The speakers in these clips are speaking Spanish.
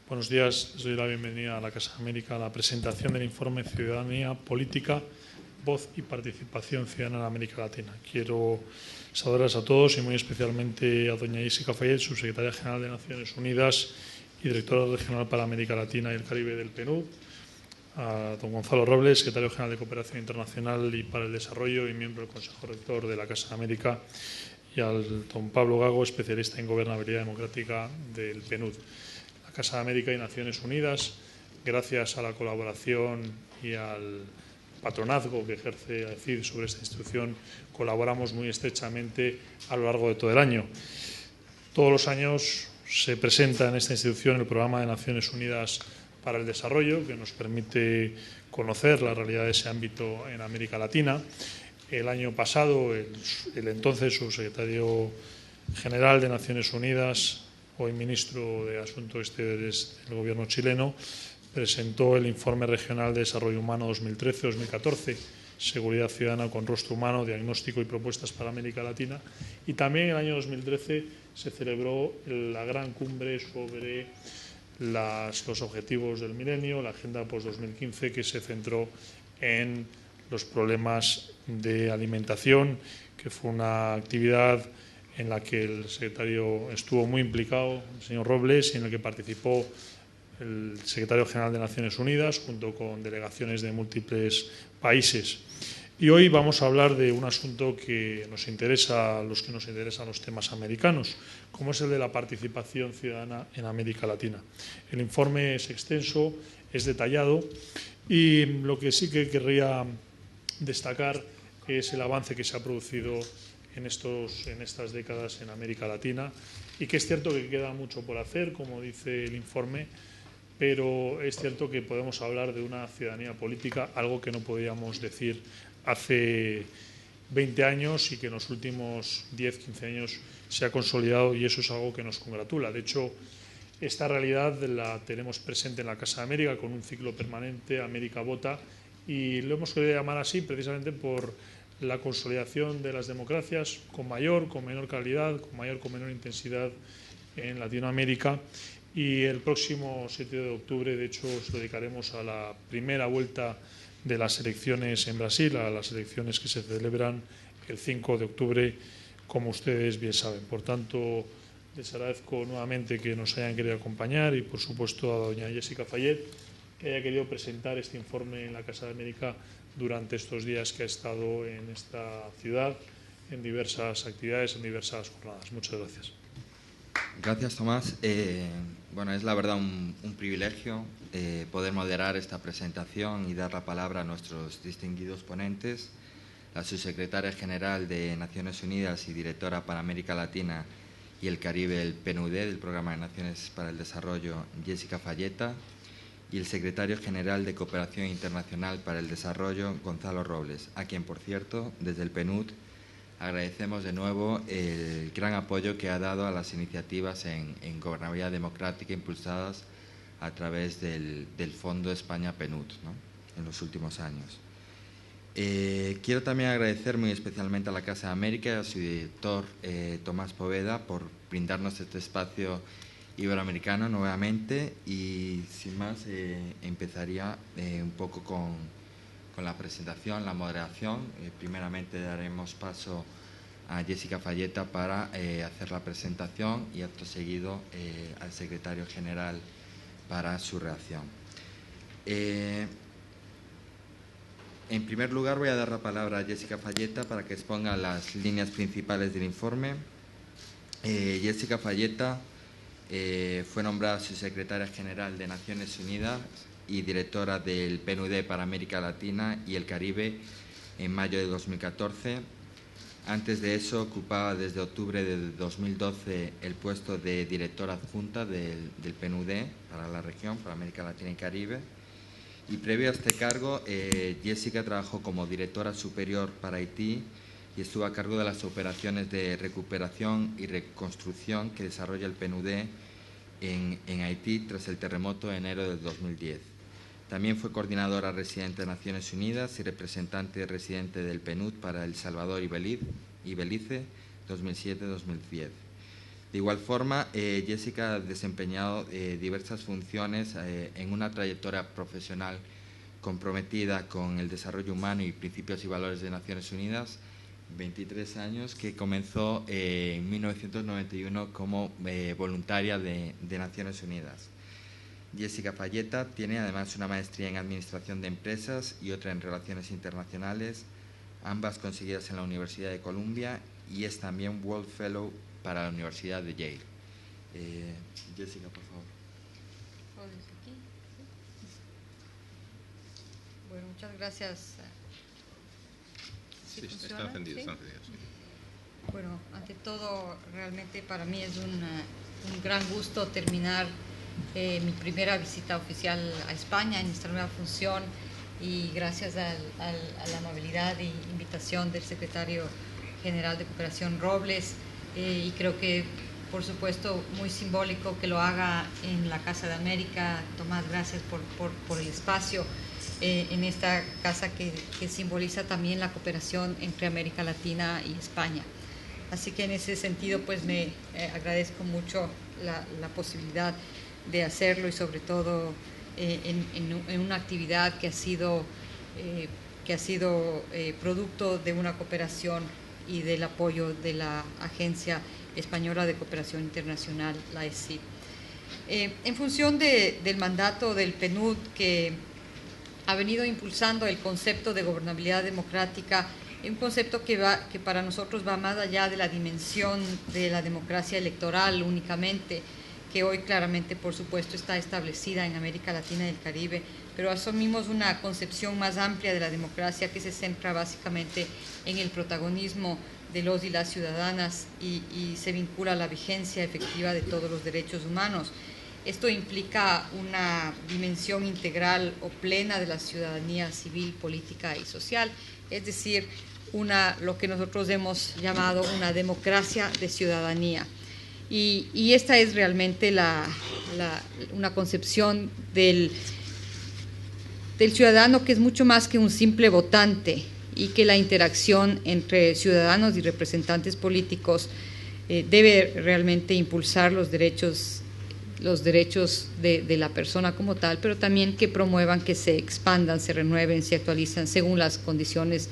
Buenos días, les doy la bienvenida a la Casa de América a la presentación del informe Ciudadanía, Política, Voz y Participación Ciudadana en América Latina. Quiero saludarles a todos y muy especialmente a doña Jessica Fayet, subsecretaria general de Naciones Unidas y directora regional para América Latina y el Caribe del PNUD, a don Gonzalo Robles, secretario general de Cooperación Internacional y para el Desarrollo y miembro del Consejo Rector de la Casa de América, y al don Pablo Gago, especialista en gobernabilidad democrática del PNUD. La Casa de América y Naciones Unidas, gracias a la colaboración y al patronazgo que ejerce AECID sobre esta institución, colaboramos muy estrechamente a lo largo de todo el año. Todos los años se presenta en esta institución el Programa de Naciones Unidas para el Desarrollo, que nos permite conocer la realidad de ese ámbito en América Latina. El año pasado, el entonces subsecretario general de Naciones Unidas, hoy ministro de Asuntos Exteriores del Gobierno chileno, presentó el Informe Regional de Desarrollo Humano 2013-2014, Seguridad Ciudadana con Rostro Humano, Diagnóstico y Propuestas para América Latina. Y también en el año 2013 se celebró la gran cumbre sobre los objetivos del milenio, la Agenda Post-2015, que se centró en los problemas de alimentación, que fue una actividad en la que el secretario estuvo muy implicado, el señor Robles, y en la que participó el secretario general de Naciones Unidas, junto con delegaciones de múltiples países. Y hoy vamos a hablar de un asunto que nos interesa a los que nos interesan los temas americanos, como es el de la participación ciudadana en América Latina. El informe es extenso, es detallado, y lo que sí que querría destacar es el avance que se ha producido en estas décadas en América Latina, y que es cierto que queda mucho por hacer, como dice el informe, pero es cierto que podemos hablar de una ciudadanía política, algo que no podíamos decir hace 20 años y que en los últimos 10-15 años se ha consolidado, y eso es algo que nos congratula. De hecho, esta realidad la tenemos presente en la Casa de América con un ciclo permanente, América Vota, y lo hemos querido llamar así precisamente por la consolidación de las democracias con menor calidad, con menor intensidad en Latinoamérica. Y el próximo 7 de octubre, de hecho, nos dedicaremos a la primera vuelta de las elecciones en Brasil, a las elecciones que se celebran el 5 de octubre, como ustedes bien saben. Por tanto, les agradezco nuevamente que nos hayan querido acompañar y, por supuesto, a doña Jessica Fayet, que haya querido presentar este informe en la Casa de América durante estos días que ha estado en esta ciudad, en diversas actividades, en diversas jornadas. Muchas gracias. Gracias, Tomás. Bueno, es la verdad un privilegio poder moderar esta presentación y dar la palabra a nuestros distinguidos ponentes, la subsecretaria general de Naciones Unidas y directora para América Latina y el Caribe del PNUD, del Programa de Naciones para el Desarrollo, Jessica Fayet, y el secretario general de Cooperación Internacional para el Desarrollo, Gonzalo Robles, a quien, por cierto, desde el PNUD agradecemos de nuevo el gran apoyo que ha dado a las iniciativas en gobernabilidad democrática impulsadas a través del Fondo España PNUD, ¿no?, en los últimos años. Quiero también agradecer muy especialmente a la Casa de América y a su director Tomás Poveda por brindarnos este espacio iberoamericano nuevamente, y sin más empezaría un poco con la presentación, la moderación. Primeramente daremos paso a Jessica Fayet para hacer la presentación y acto seguido al secretario general para su reacción. En primer lugar voy a dar la palabra a Jessica Fayet para que exponga las líneas principales del informe. Jessica Fayet fue nombrada subsecretaria general de Naciones Unidas y directora del PNUD para América Latina y el Caribe en mayo de 2014. Antes de eso ocupaba desde octubre de 2012 el puesto de directora adjunta del PNUD para la región, para América Latina y Caribe. Y previo a este cargo, Jessica trabajó como directora superior para Haití y estuvo a cargo de las operaciones de recuperación y reconstrucción que desarrolla el PNUD en Haití tras el terremoto de enero del 2010. También fue coordinadora residente de Naciones Unidas y representante residente del PNUD para El Salvador y Belice 2007-2010. De igual forma, Jessica ha desempeñado diversas funciones en una trayectoria profesional comprometida con el desarrollo humano y principios y valores de Naciones Unidas, 23 años, que comenzó en 1991 como voluntaria de Naciones Unidas. Jessica Falletta tiene además una maestría en Administración de Empresas y otra en Relaciones Internacionales, ambas conseguidas en la Universidad de Columbia, y es también World Fellow para la Universidad de Yale. Jessica, por favor. Bueno, muchas gracias. Sí, está encendido, ¿sí? Sí. Bueno, ante todo, realmente para mí es un gran gusto terminar mi primera visita oficial a España en esta nueva función, y gracias a la amabilidad e invitación del secretario general de Cooperación Robles, y creo que, por supuesto, muy simbólico que lo haga en la Casa de América. Tomás, gracias por el espacio en esta casa que simboliza también la cooperación entre América Latina y España. Así que en ese sentido, pues me agradezco mucho la posibilidad de hacerlo, y sobre todo en una actividad que ha sido producto de una cooperación y del apoyo de la Agencia Española de Cooperación Internacional, la ESIP. En función del mandato del PNUD, que ha venido impulsando el concepto de gobernabilidad democrática, un concepto que para nosotros va más allá de la dimensión de la democracia electoral únicamente, que hoy claramente, por supuesto, está establecida en América Latina y el Caribe, pero asumimos una concepción más amplia de la democracia que se centra básicamente en el protagonismo de los y las ciudadanas y se vincula a la vigencia efectiva de todos los derechos humanos. Esto implica una dimensión integral o plena de la ciudadanía civil, política y social, es decir, lo que nosotros hemos llamado una democracia de ciudadanía. Y esta es realmente una concepción del ciudadano, que es mucho más que un simple votante, y que la interacción entre ciudadanos y representantes políticos debe realmente impulsar los derechos de la persona como tal, pero también que promuevan que se expandan, se renueven, se actualizan según las condiciones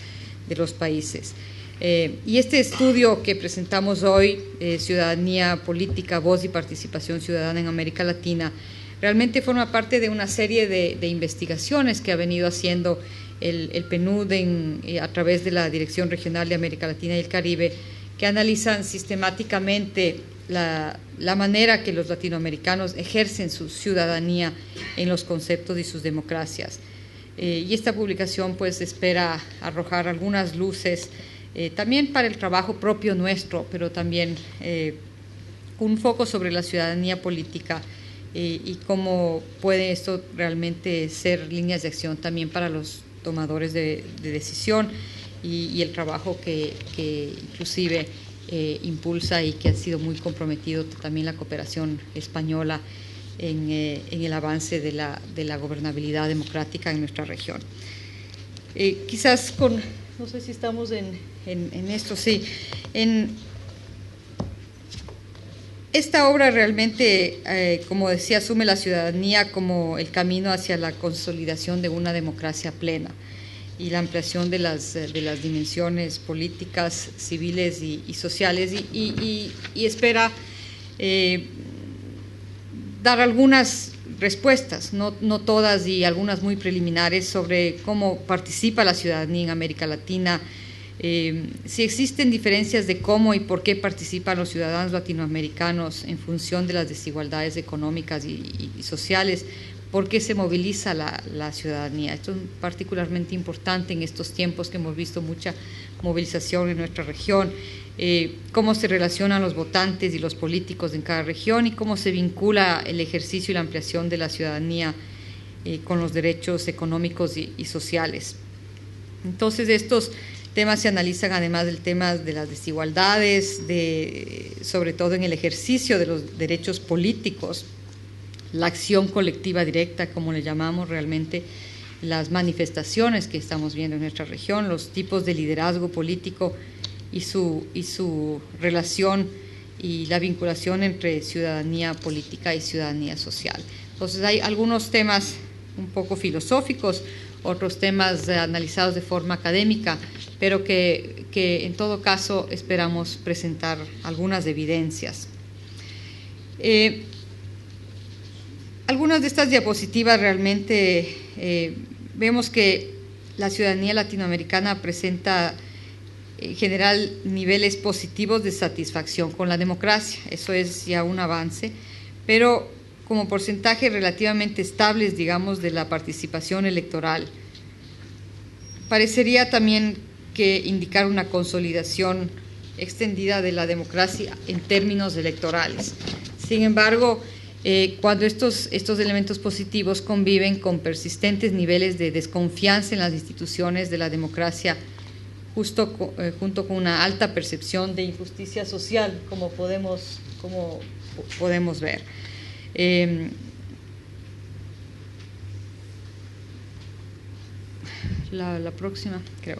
de los países. Y este estudio que presentamos hoy, Ciudadanía Política, Voz y Participación Ciudadana en América Latina, realmente forma parte de una serie de investigaciones que ha venido haciendo el PNUD a través de la Dirección Regional de América Latina y el Caribe, que analizan sistemáticamente la manera que los latinoamericanos ejercen su ciudadanía en los conceptos y sus democracias. Y esta publicación pues espera arrojar algunas luces también para el trabajo propio nuestro, pero también un foco sobre la ciudadanía política y cómo puede esto realmente ser líneas de acción también para los tomadores de decisión, y el trabajo que inclusive impulsa y que ha sido muy comprometido también la cooperación española en el avance de la gobernabilidad democrática en nuestra región. Quizás no sé si estamos en esto, sí. Esta obra realmente, como decía, asume la ciudadanía como el camino hacia la consolidación de una democracia plena y la ampliación de las dimensiones políticas, civiles y sociales, y espera dar algunas respuestas, no todas y algunas muy preliminares, sobre cómo participa la ciudadanía en América Latina, si existen diferencias de cómo y por qué participan los ciudadanos latinoamericanos en función de las desigualdades económicas y sociales, por qué se moviliza la ciudadanía. Esto es particularmente importante en estos tiempos que hemos visto mucha movilización en nuestra región, cómo se relacionan los votantes y los políticos en cada región, y cómo se vincula el ejercicio y la ampliación de la ciudadanía con los derechos económicos y sociales. Entonces, estos temas se analizan además del tema de las desigualdades, sobre todo en el ejercicio de los derechos políticos, la acción colectiva directa, como le llamamos realmente, las manifestaciones que estamos viendo en nuestra región, los tipos de liderazgo político y su relación y la vinculación entre ciudadanía política y ciudadanía social. Entonces hay algunos temas un poco filosóficos, otros temas analizados de forma académica, pero que en todo caso esperamos presentar algunas evidencias. Algunas de estas diapositivas realmente vemos que la ciudadanía latinoamericana presenta en general niveles positivos de satisfacción con la democracia. Eso es ya un avance, pero como porcentaje relativamente estables, digamos, de la participación electoral. Parecería también que indicar una consolidación extendida de la democracia en términos electorales. Sin embargo, cuando estos elementos positivos conviven con persistentes niveles de desconfianza en las instituciones de la democracia, junto con una alta percepción de injusticia social, como podemos ver. La próxima, creo.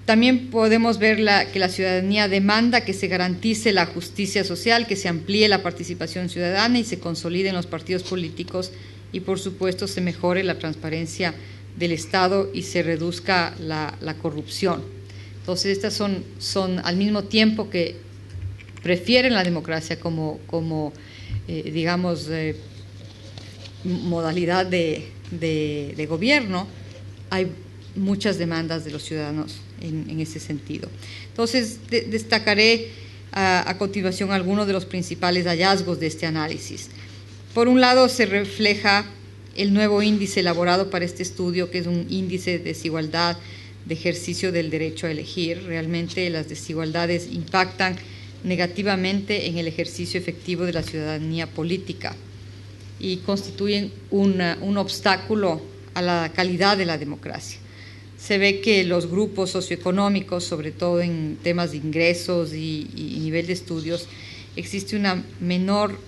También podemos ver que la ciudadanía demanda que se garantice la justicia social, que se amplíe la participación ciudadana y se consoliden los partidos políticos y, por supuesto, se mejore la transparencia del Estado y se reduzca la corrupción. Entonces, estas son al mismo tiempo que prefieren la democracia como digamos, modalidad de gobierno, hay muchas demandas de los ciudadanos en ese sentido. Entonces, destacaré a continuación algunos de los principales hallazgos de este análisis. Por un lado, se refleja el nuevo índice elaborado para este estudio, que es un índice de desigualdad de ejercicio del derecho a elegir. Realmente las desigualdades impactan negativamente en el ejercicio efectivo de la ciudadanía política y constituyen un obstáculo a la calidad de la democracia. Se ve que los grupos socioeconómicos, sobre todo en temas de ingresos y nivel de estudios, existe una menor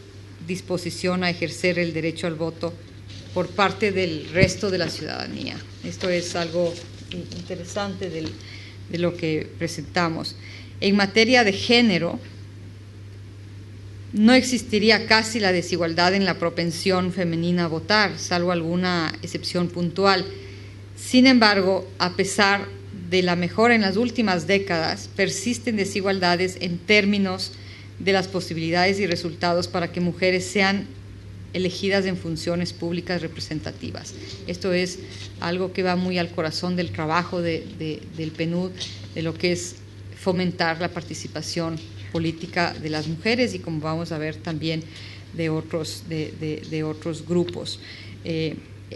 disposición a ejercer el derecho al voto por parte del resto de la ciudadanía. Esto es algo interesante de lo que presentamos. En materia de género, no existiría casi la desigualdad en la propensión femenina a votar, salvo alguna excepción puntual. Sin embargo, a pesar de la mejora en las últimas décadas, persisten desigualdades en términos de las posibilidades y resultados para que mujeres sean elegidas en funciones públicas representativas. Esto es algo que va muy al corazón del trabajo del PNUD, de lo que es fomentar la participación política de las mujeres y, como vamos a ver, también de otros grupos.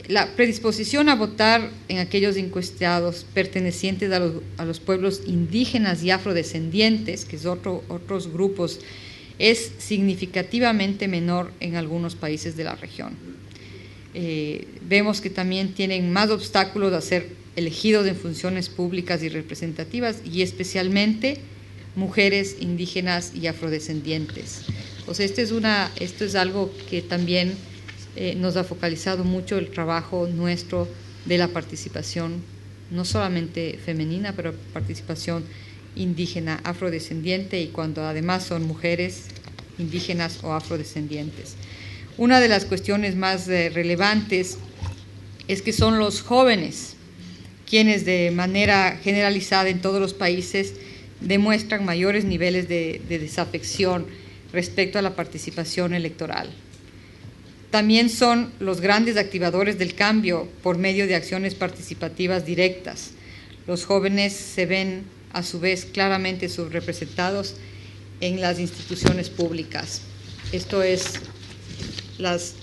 La predisposición a votar en aquellos encuestados pertenecientes a los pueblos indígenas y afrodescendientes, que es otros grupos, es significativamente menor en algunos países de la región. Vemos que también tienen más obstáculos a ser elegidos en funciones públicas y representativas, y especialmente mujeres indígenas y afrodescendientes. Entonces, esto es algo que también nos ha focalizado mucho el trabajo nuestro de la participación, no solamente femenina, pero participación indígena, afrodescendiente, y cuando además son mujeres indígenas o afrodescendientes. Una de las cuestiones más relevantes es que son los jóvenes quienes de manera generalizada en todos los países demuestran mayores niveles de desafección respecto a la participación electoral. También son los grandes activadores del cambio por medio de acciones participativas directas. Los jóvenes se ven a su vez claramente subrepresentados en las instituciones públicas. Esto es las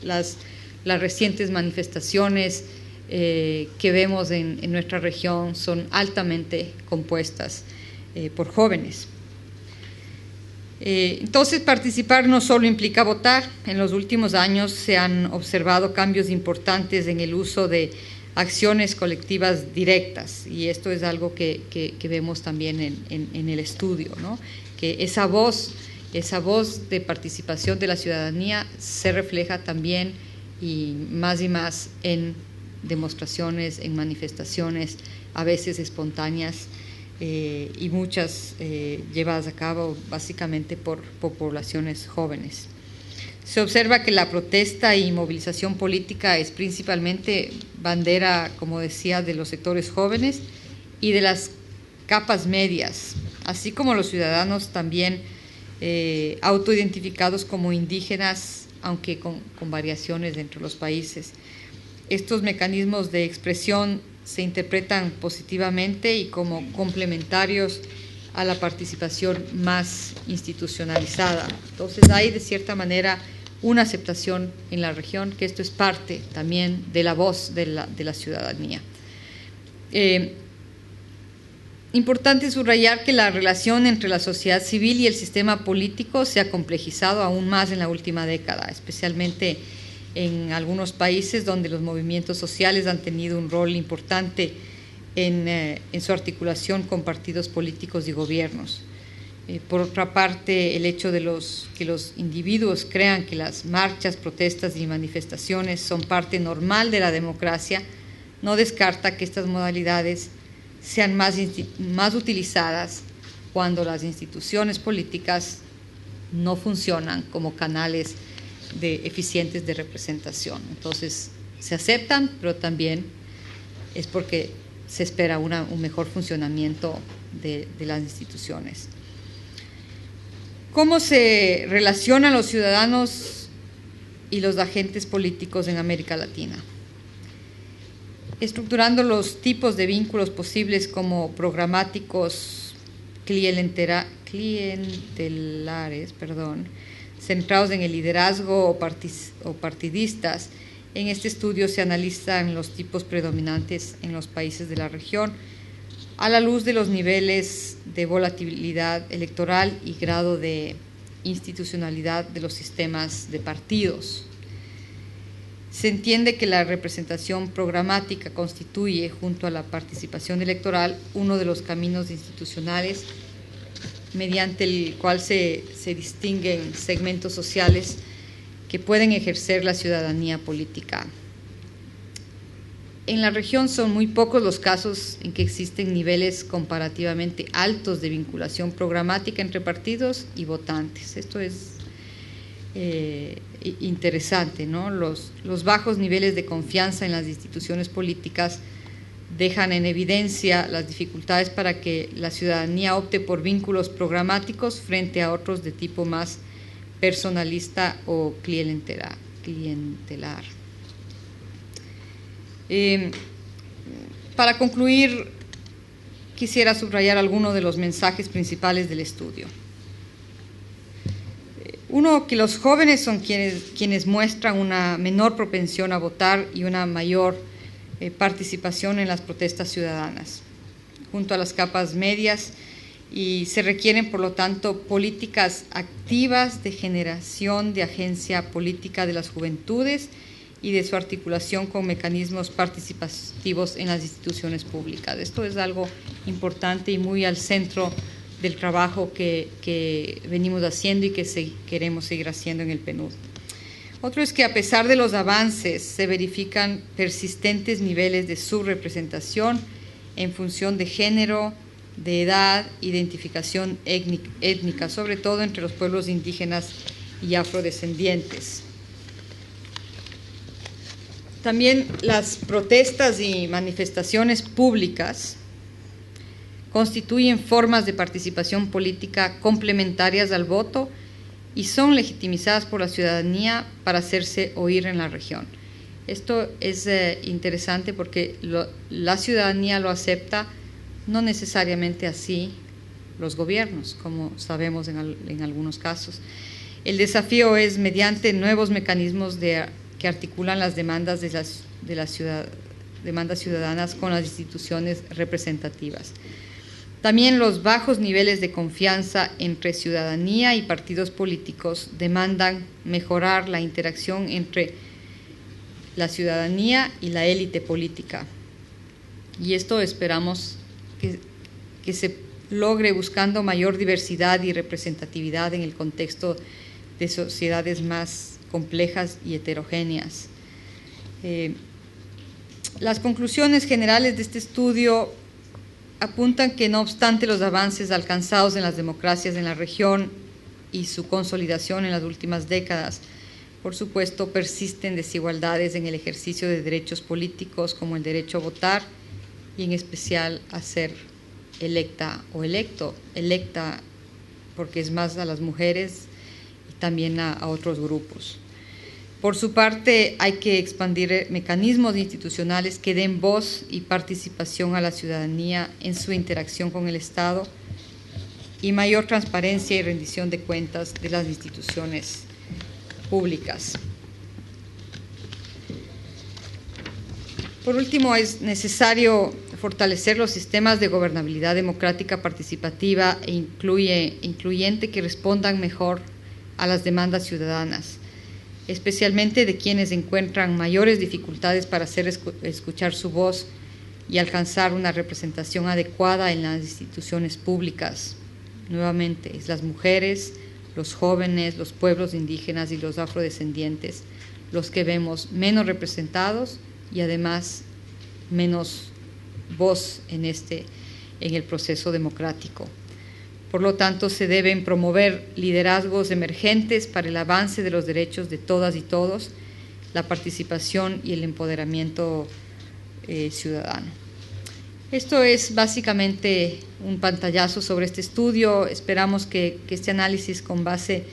recientes manifestaciones que vemos en nuestra región son altamente compuestas por jóvenes. Entonces, participar no solo implica votar. En los últimos años se han observado cambios importantes en el uso de acciones colectivas directas, y esto es algo que vemos también en el estudio, ¿no? Que esa voz de participación de la ciudadanía se refleja también y más en demostraciones, en manifestaciones, a veces espontáneas, y muchas llevadas a cabo básicamente por poblaciones jóvenes. Se observa que la protesta y movilización política es principalmente bandera, como decía, de los sectores jóvenes y de las capas medias, así como los ciudadanos también autoidentificados como indígenas, aunque con variaciones entre los países. Estos mecanismos de expresión se interpretan positivamente y como complementarios a la participación más institucionalizada. Entonces hay de cierta manera una aceptación en la región que esto es parte también de la voz de la ciudadanía. Importante subrayar que la relación entre la sociedad civil y el sistema político se ha complejizado aún más en la última década, especialmente en algunos países donde los movimientos sociales han tenido un rol importante en su articulación con partidos políticos y gobiernos. Por otra parte, el hecho de que los individuos crean que las marchas, protestas y manifestaciones son parte normal de la democracia no descarta que estas modalidades sean más utilizadas cuando las instituciones políticas no funcionan como canales eficientes de representación. Entonces, se aceptan, pero también es porque se espera un mejor funcionamiento de las instituciones. ¿Cómo se relacionan los ciudadanos y los agentes políticos en América Latina? Estructurando los tipos de vínculos posibles como programáticos, clientelares, centrados en el liderazgo o partidistas. En este estudio se analizan los tipos predominantes en los países de la región a la luz de los niveles de volatilidad electoral y grado de institucionalidad de los sistemas de partidos. Se entiende que la representación programática constituye, junto a la participación electoral, uno de los caminos institucionales mediante el cual se distinguen segmentos sociales que pueden ejercer la ciudadanía política. En la región son muy pocos los casos en que existen niveles comparativamente altos de vinculación programática entre partidos y votantes. Esto es interesante, ¿no? Los bajos niveles de confianza en las instituciones políticas dejan en evidencia las dificultades para que la ciudadanía opte por vínculos programáticos frente a otros de tipo más personalista o clientelar. Para concluir, quisiera subrayar algunos de los mensajes principales del estudio. Uno, que los jóvenes son quienes muestran una menor propensión a votar y una mayor participación en las protestas ciudadanas, junto a las capas medias, y se requieren, por lo tanto, políticas activas de generación de agencia política de las juventudes y de su articulación con mecanismos participativos en las instituciones públicas. Esto es algo importante y muy al centro del trabajo que venimos haciendo y que queremos seguir haciendo en el PNUD. Otro es que a pesar de los avances se verifican persistentes niveles de subrepresentación en función de género, de edad, identificación étnica, sobre todo entre los pueblos indígenas y afrodescendientes. También las protestas y manifestaciones públicas constituyen formas de participación política complementarias al voto y son legitimizadas por la ciudadanía para hacerse oír en la región. Esto es interesante porque la ciudadanía lo acepta, no necesariamente así los gobiernos, como sabemos en algunos casos. El desafío es mediante nuevos mecanismos que articulan las demandas demandas ciudadanas con las instituciones representativas. También los bajos niveles de confianza entre ciudadanía y partidos políticos demandan mejorar la interacción entre la ciudadanía y la élite política. Y esto esperamos que se logre buscando mayor diversidad y representatividad en el contexto de sociedades más complejas y heterogéneas. Las conclusiones generales de este estudio apuntan que no obstante los avances alcanzados en las democracias en la región y su consolidación en las últimas décadas, por supuesto persisten desigualdades en el ejercicio de derechos políticos como el derecho a votar y en especial a ser electa o electa porque es más a las mujeres y también a otros grupos. Por su parte, hay que expandir mecanismos institucionales que den voz y participación a la ciudadanía en su interacción con el Estado y mayor transparencia y rendición de cuentas de las instituciones públicas. Por último, es necesario fortalecer los sistemas de gobernabilidad democrática participativa e incluyente que respondan mejor a las demandas ciudadanas, especialmente de quienes encuentran mayores dificultades para hacer escuchar su voz y alcanzar una representación adecuada en las instituciones públicas. Nuevamente, es las mujeres, los jóvenes, los pueblos indígenas y los afrodescendientes los que vemos menos representados y además menos voz en el proceso democrático. Por lo tanto, se deben promover liderazgos emergentes para el avance de los derechos de todas y todos, la participación y el empoderamiento ciudadano. Esto es básicamente un pantallazo sobre este estudio. Esperamos que este análisis con base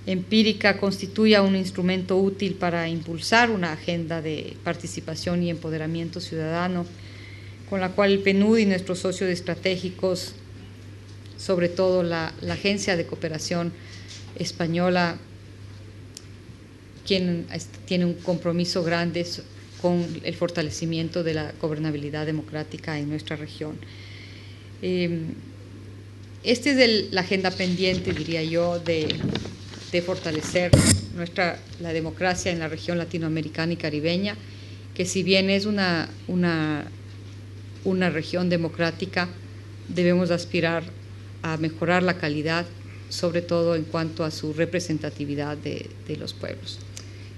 empírica constituya un instrumento útil para impulsar una agenda de participación y empoderamiento ciudadano, con la cual el PNUD y nuestros socios estratégicos, sobre todo la Agencia de Cooperación Española, quien tiene un compromiso grande con el fortalecimiento de la gobernabilidad democrática en nuestra región. Esta es la agenda pendiente, diría yo, de fortalecer la democracia en la región latinoamericana y caribeña, que si bien es una región democrática, debemos aspirar a mejorar la calidad, sobre todo en cuanto a su representatividad de los pueblos.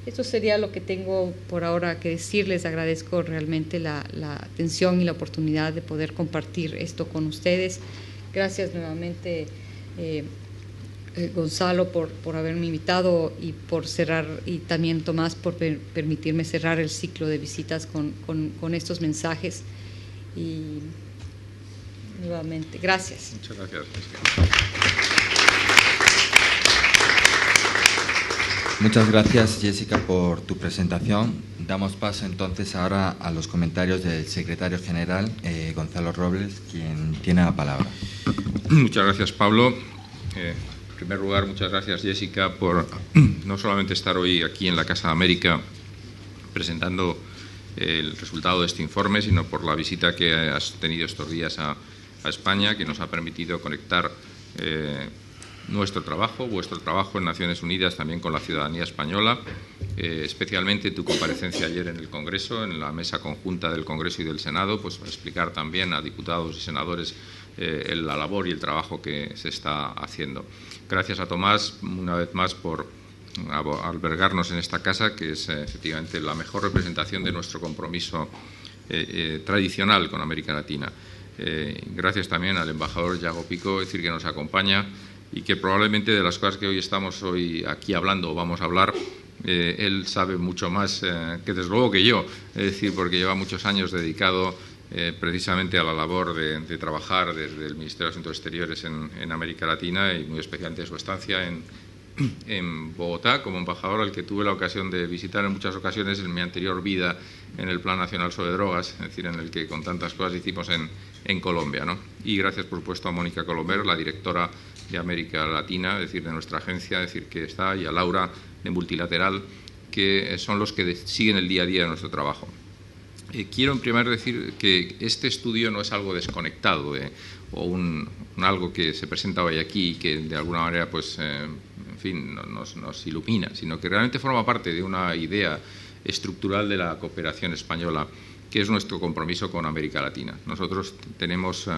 Esto sería lo que tengo por ahora que decir. Les agradezco realmente la atención y la oportunidad de poder compartir esto con ustedes. Gracias nuevamente, Gonzalo, por haberme invitado y por cerrar, y también Tomás por permitirme cerrar el ciclo de visitas con estos mensajes. Y nuevamente, gracias. Muchas gracias. Muchas gracias, Jessica, por tu presentación. Damos paso entonces ahora a los comentarios del secretario general, Gonzalo Robles, quien tiene la palabra. Muchas gracias, Pablo. En primer lugar, muchas gracias, Jessica, por no solamente estar hoy aquí en la Casa de América presentando el resultado de este informe, sino por la visita que has tenido estos días a España, que nos ha permitido conectar nuestro trabajo, vuestro trabajo en Naciones Unidas también con la ciudadanía española, especialmente tu comparecencia ayer en el Congreso, en la mesa conjunta del Congreso y del Senado, pues para explicar también a diputados y senadores la labor y el trabajo que se está haciendo. Gracias a Tomás, una vez más, por albergarnos en esta casa, que es efectivamente la mejor representación de nuestro compromiso tradicional con América Latina. Gracias también al embajador Yago Pico, es decir, que nos acompaña y que probablemente de las cosas que hoy estamos aquí hablando o vamos a hablar, él sabe mucho más que desde luego que yo, es decir, porque lleva muchos años dedicado precisamente a la labor de trabajar desde el Ministerio de Asuntos Exteriores en América Latina y muy especialmente su estancia en Bogotá como embajador, al que tuve la ocasión de visitar en muchas ocasiones en mi anterior vida en el Plan Nacional sobre Drogas, es decir, en el que con tantas cosas hicimos en Colombia, ¿no? Y gracias, por supuesto, a Mónica Colomber, la directora de América Latina, es decir, de nuestra agencia, es decir, que está, y a Laura de Multilateral, que son los que siguen el día a día de nuestro trabajo. Quiero en primer lugar decir que este estudio no es algo desconectado o algo que se presenta hoy aquí y que de alguna manera, pues, en fin, nos ilumina, sino que realmente forma parte de una idea estructural de la cooperación española, que es nuestro compromiso con América Latina. Nosotros tenemos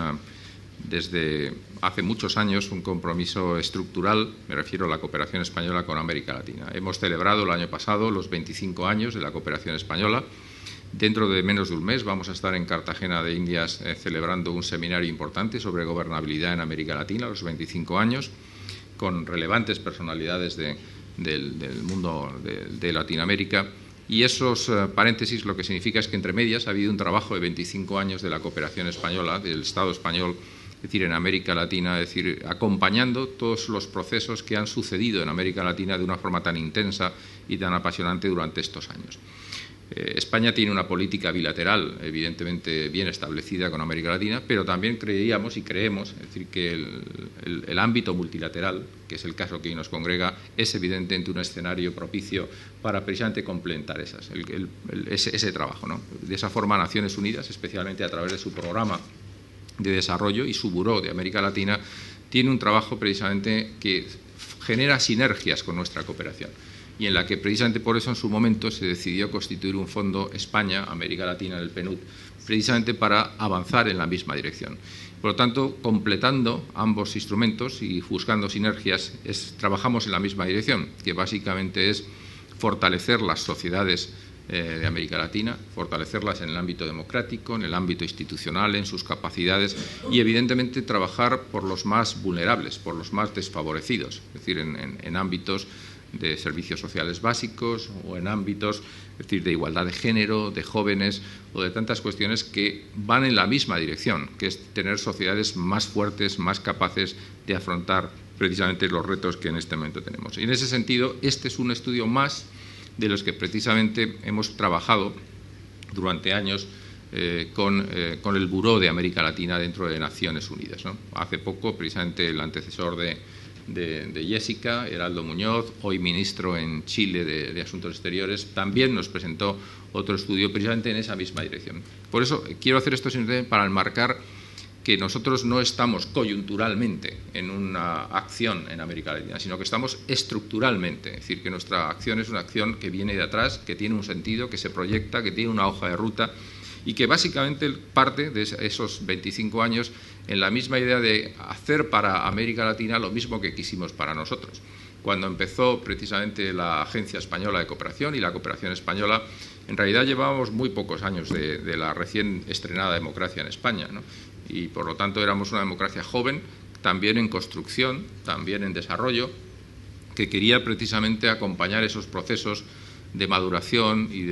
desde hace muchos años un compromiso estructural, me refiero a la cooperación española con América Latina. Hemos celebrado el año pasado los 25 años de la cooperación española, Dentro de menos de un mes vamos a estar en Cartagena de Indias celebrando un seminario importante sobre gobernabilidad en América Latina, a los 25 años, con relevantes personalidades del mundo de Latinoamérica. Y esos paréntesis lo que significa es que entre medias ha habido un trabajo de 25 años de la cooperación española, del Estado español, es decir, en América Latina, es decir, acompañando todos los procesos que han sucedido en América Latina de una forma tan intensa y tan apasionante durante estos años. España tiene una política bilateral evidentemente bien establecida con América Latina, pero también creíamos y creemos, es decir, que el ámbito multilateral, que es el caso que hoy nos congrega, es evidentemente un escenario propicio para precisamente complementar ese trabajo, ¿no? De esa forma, Naciones Unidas, especialmente a través de su programa de desarrollo y su buró de América Latina, tiene un trabajo precisamente que genera sinergias con nuestra cooperación, y en la que precisamente por eso en su momento se decidió constituir un fondo España, América Latina, el PNUD, precisamente para avanzar en la misma dirección. Por lo tanto, completando ambos instrumentos y buscando sinergias, trabajamos en la misma dirección, que básicamente es fortalecer las sociedades de América Latina, fortalecerlas en el ámbito democrático, en el ámbito institucional, en sus capacidades y, evidentemente, trabajar por los más vulnerables, por los más desfavorecidos, es decir, en ámbitos de servicios sociales básicos o en ámbitos, es decir, de igualdad de género, de jóvenes o de tantas cuestiones que van en la misma dirección, que es tener sociedades más fuertes, más capaces de afrontar precisamente los retos que en este momento tenemos. Y en ese sentido, este es un estudio más de los que precisamente hemos trabajado durante años con el Buró de América Latina dentro de Naciones Unidas, ¿no? Hace poco, precisamente, el antecesor de Jessica, Heraldo Muñoz, hoy ministro en Chile de Asuntos Exteriores, también nos presentó otro estudio precisamente en esa misma dirección. Por eso quiero hacer esto simplemente para enmarcar que nosotros no estamos coyunturalmente en una acción en América Latina, sino que estamos estructuralmente, es decir, que nuestra acción es una acción que viene de atrás, que tiene un sentido, que se proyecta, que tiene una hoja de ruta y que básicamente parte de esos 25 años en la misma idea de hacer para América Latina lo mismo que quisimos para nosotros. Cuando empezó precisamente la Agencia Española de Cooperación y la cooperación española, en realidad llevábamos muy pocos años de la recién estrenada democracia en España, ¿no? Y por lo tanto éramos una democracia joven, también en construcción, también en desarrollo, que quería precisamente acompañar esos procesos de maduración y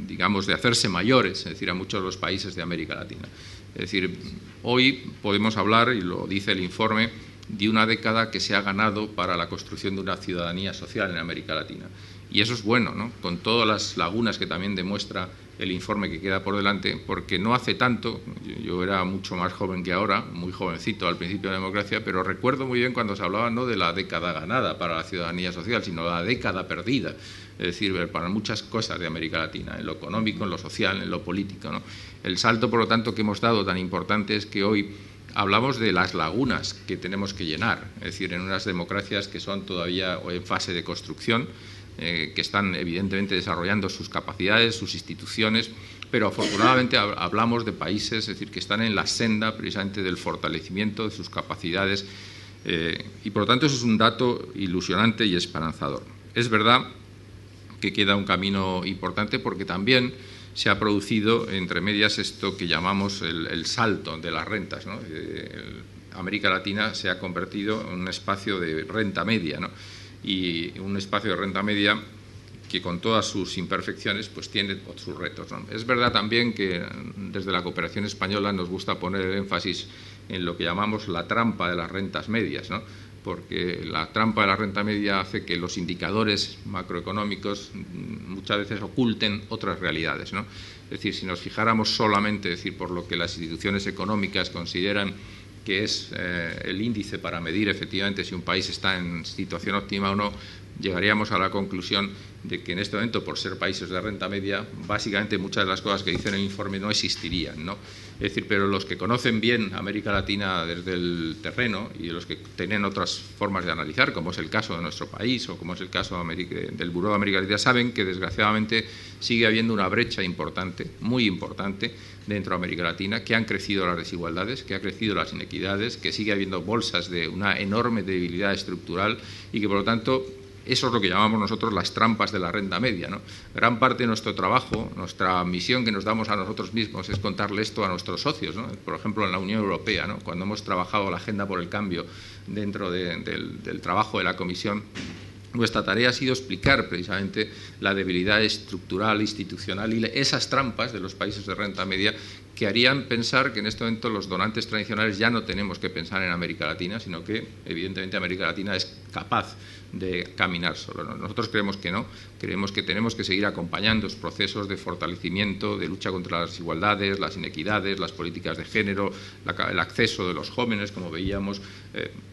digamos, de hacerse mayores, es decir, a muchos de los países de América Latina. Es decir, hoy podemos hablar, y lo dice el informe, de una década que se ha ganado para la construcción de una ciudadanía social en América Latina. Y eso es bueno, ¿no? Con todas las lagunas que también demuestra el informe que queda por delante, porque no hace tanto, yo era mucho más joven que ahora, muy jovencito al principio de la democracia, pero recuerdo muy bien cuando se hablaba no de la década ganada para la ciudadanía social, sino la década perdida, es decir, para muchas cosas de América Latina, en lo económico, en lo social, en lo político, ¿no? El salto, por lo tanto, que hemos dado tan importante es que hoy hablamos de las lagunas que tenemos que llenar, es decir, en unas democracias que son todavía en fase de construcción, que están evidentemente desarrollando sus capacidades, sus instituciones, pero afortunadamente hablamos de países, es decir, que están en la senda precisamente del fortalecimiento de sus capacidades y por lo tanto eso es un dato ilusionante y esperanzador. Es verdad que queda un camino importante porque también se ha producido entre medias esto que llamamos el salto de las rentas, ¿no? América Latina se ha convertido en un espacio de renta media, ¿no? Y un espacio de renta media que con todas sus imperfecciones pues tiene sus retos, ¿no? Es verdad también que desde la cooperación española nos gusta poner el énfasis en lo que llamamos la trampa de las rentas medias, ¿no? Porque la trampa de la renta media hace que los macroeconómicos muchas veces oculten otras realidades, ¿no? Es decir, si nos fijáramos solamente, es decir, por lo que las instituciones económicas consideran que es el índice para medir efectivamente si un país está en situación óptima o no, llegaríamos a la conclusión de que en este momento, por ser países de renta media, básicamente muchas de las cosas que dice en el informe no existirían, ¿no? Es decir, pero los que conocen bien América Latina desde el terreno y los que tienen otras formas de analizar, como es el caso de nuestro país o como es el caso del Buró de América Latina, saben que desgraciadamente sigue habiendo una brecha importante, muy importante, dentro de América Latina, que han crecido las desigualdades, que han crecido las inequidades, que sigue habiendo bolsas de una enorme debilidad estructural y que, por lo tanto, Eso es lo que llamamos nosotros las trampas de la renta media, ¿no? Gran parte de nuestro trabajo, nuestra misión que nos damos a nosotros mismos es contarle esto a nuestros socios, ¿no? Por ejemplo, en la Unión Europea, ¿no? Cuando hemos trabajado la Agenda por el Cambio dentro del trabajo de la Comisión, nuestra tarea ha sido explicar precisamente la debilidad estructural, institucional y esas trampas de los países de renta media que harían pensar que en este momento los donantes tradicionales ya no tenemos que pensar en América Latina, sino que evidentemente América Latina es capaz de caminar solo, ¿no? Nosotros creemos que no, creemos que tenemos que seguir acompañando los procesos de fortalecimiento, de lucha contra las desigualdades, las inequidades, las políticas de género, el acceso de los jóvenes, como veíamos,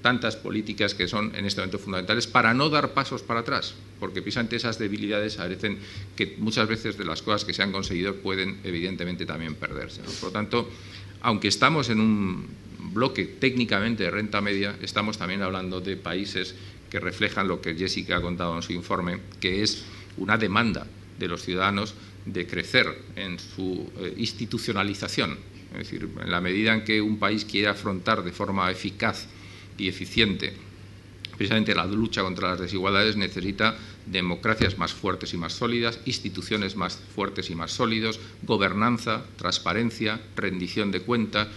tantas políticas que son en este momento fundamentales para no dar pasos para atrás, porque precisamente esas debilidades hacen que muchas veces de las cosas que se han conseguido pueden evidentemente también perderse, ¿no? Por lo tanto, aunque estamos en un bloque técnicamente de renta media, estamos también hablando de países que reflejan lo que Jessica ha contado en su informe, que es una demanda de los ciudadanos de crecer en su institucionalización. Es decir, en la medida en que un país quiere afrontar de forma eficaz y eficiente precisamente la lucha contra las desigualdades, necesita democracias más fuertes y más sólidas, instituciones más fuertes y más sólidas, gobernanza, transparencia, rendición de cuentas,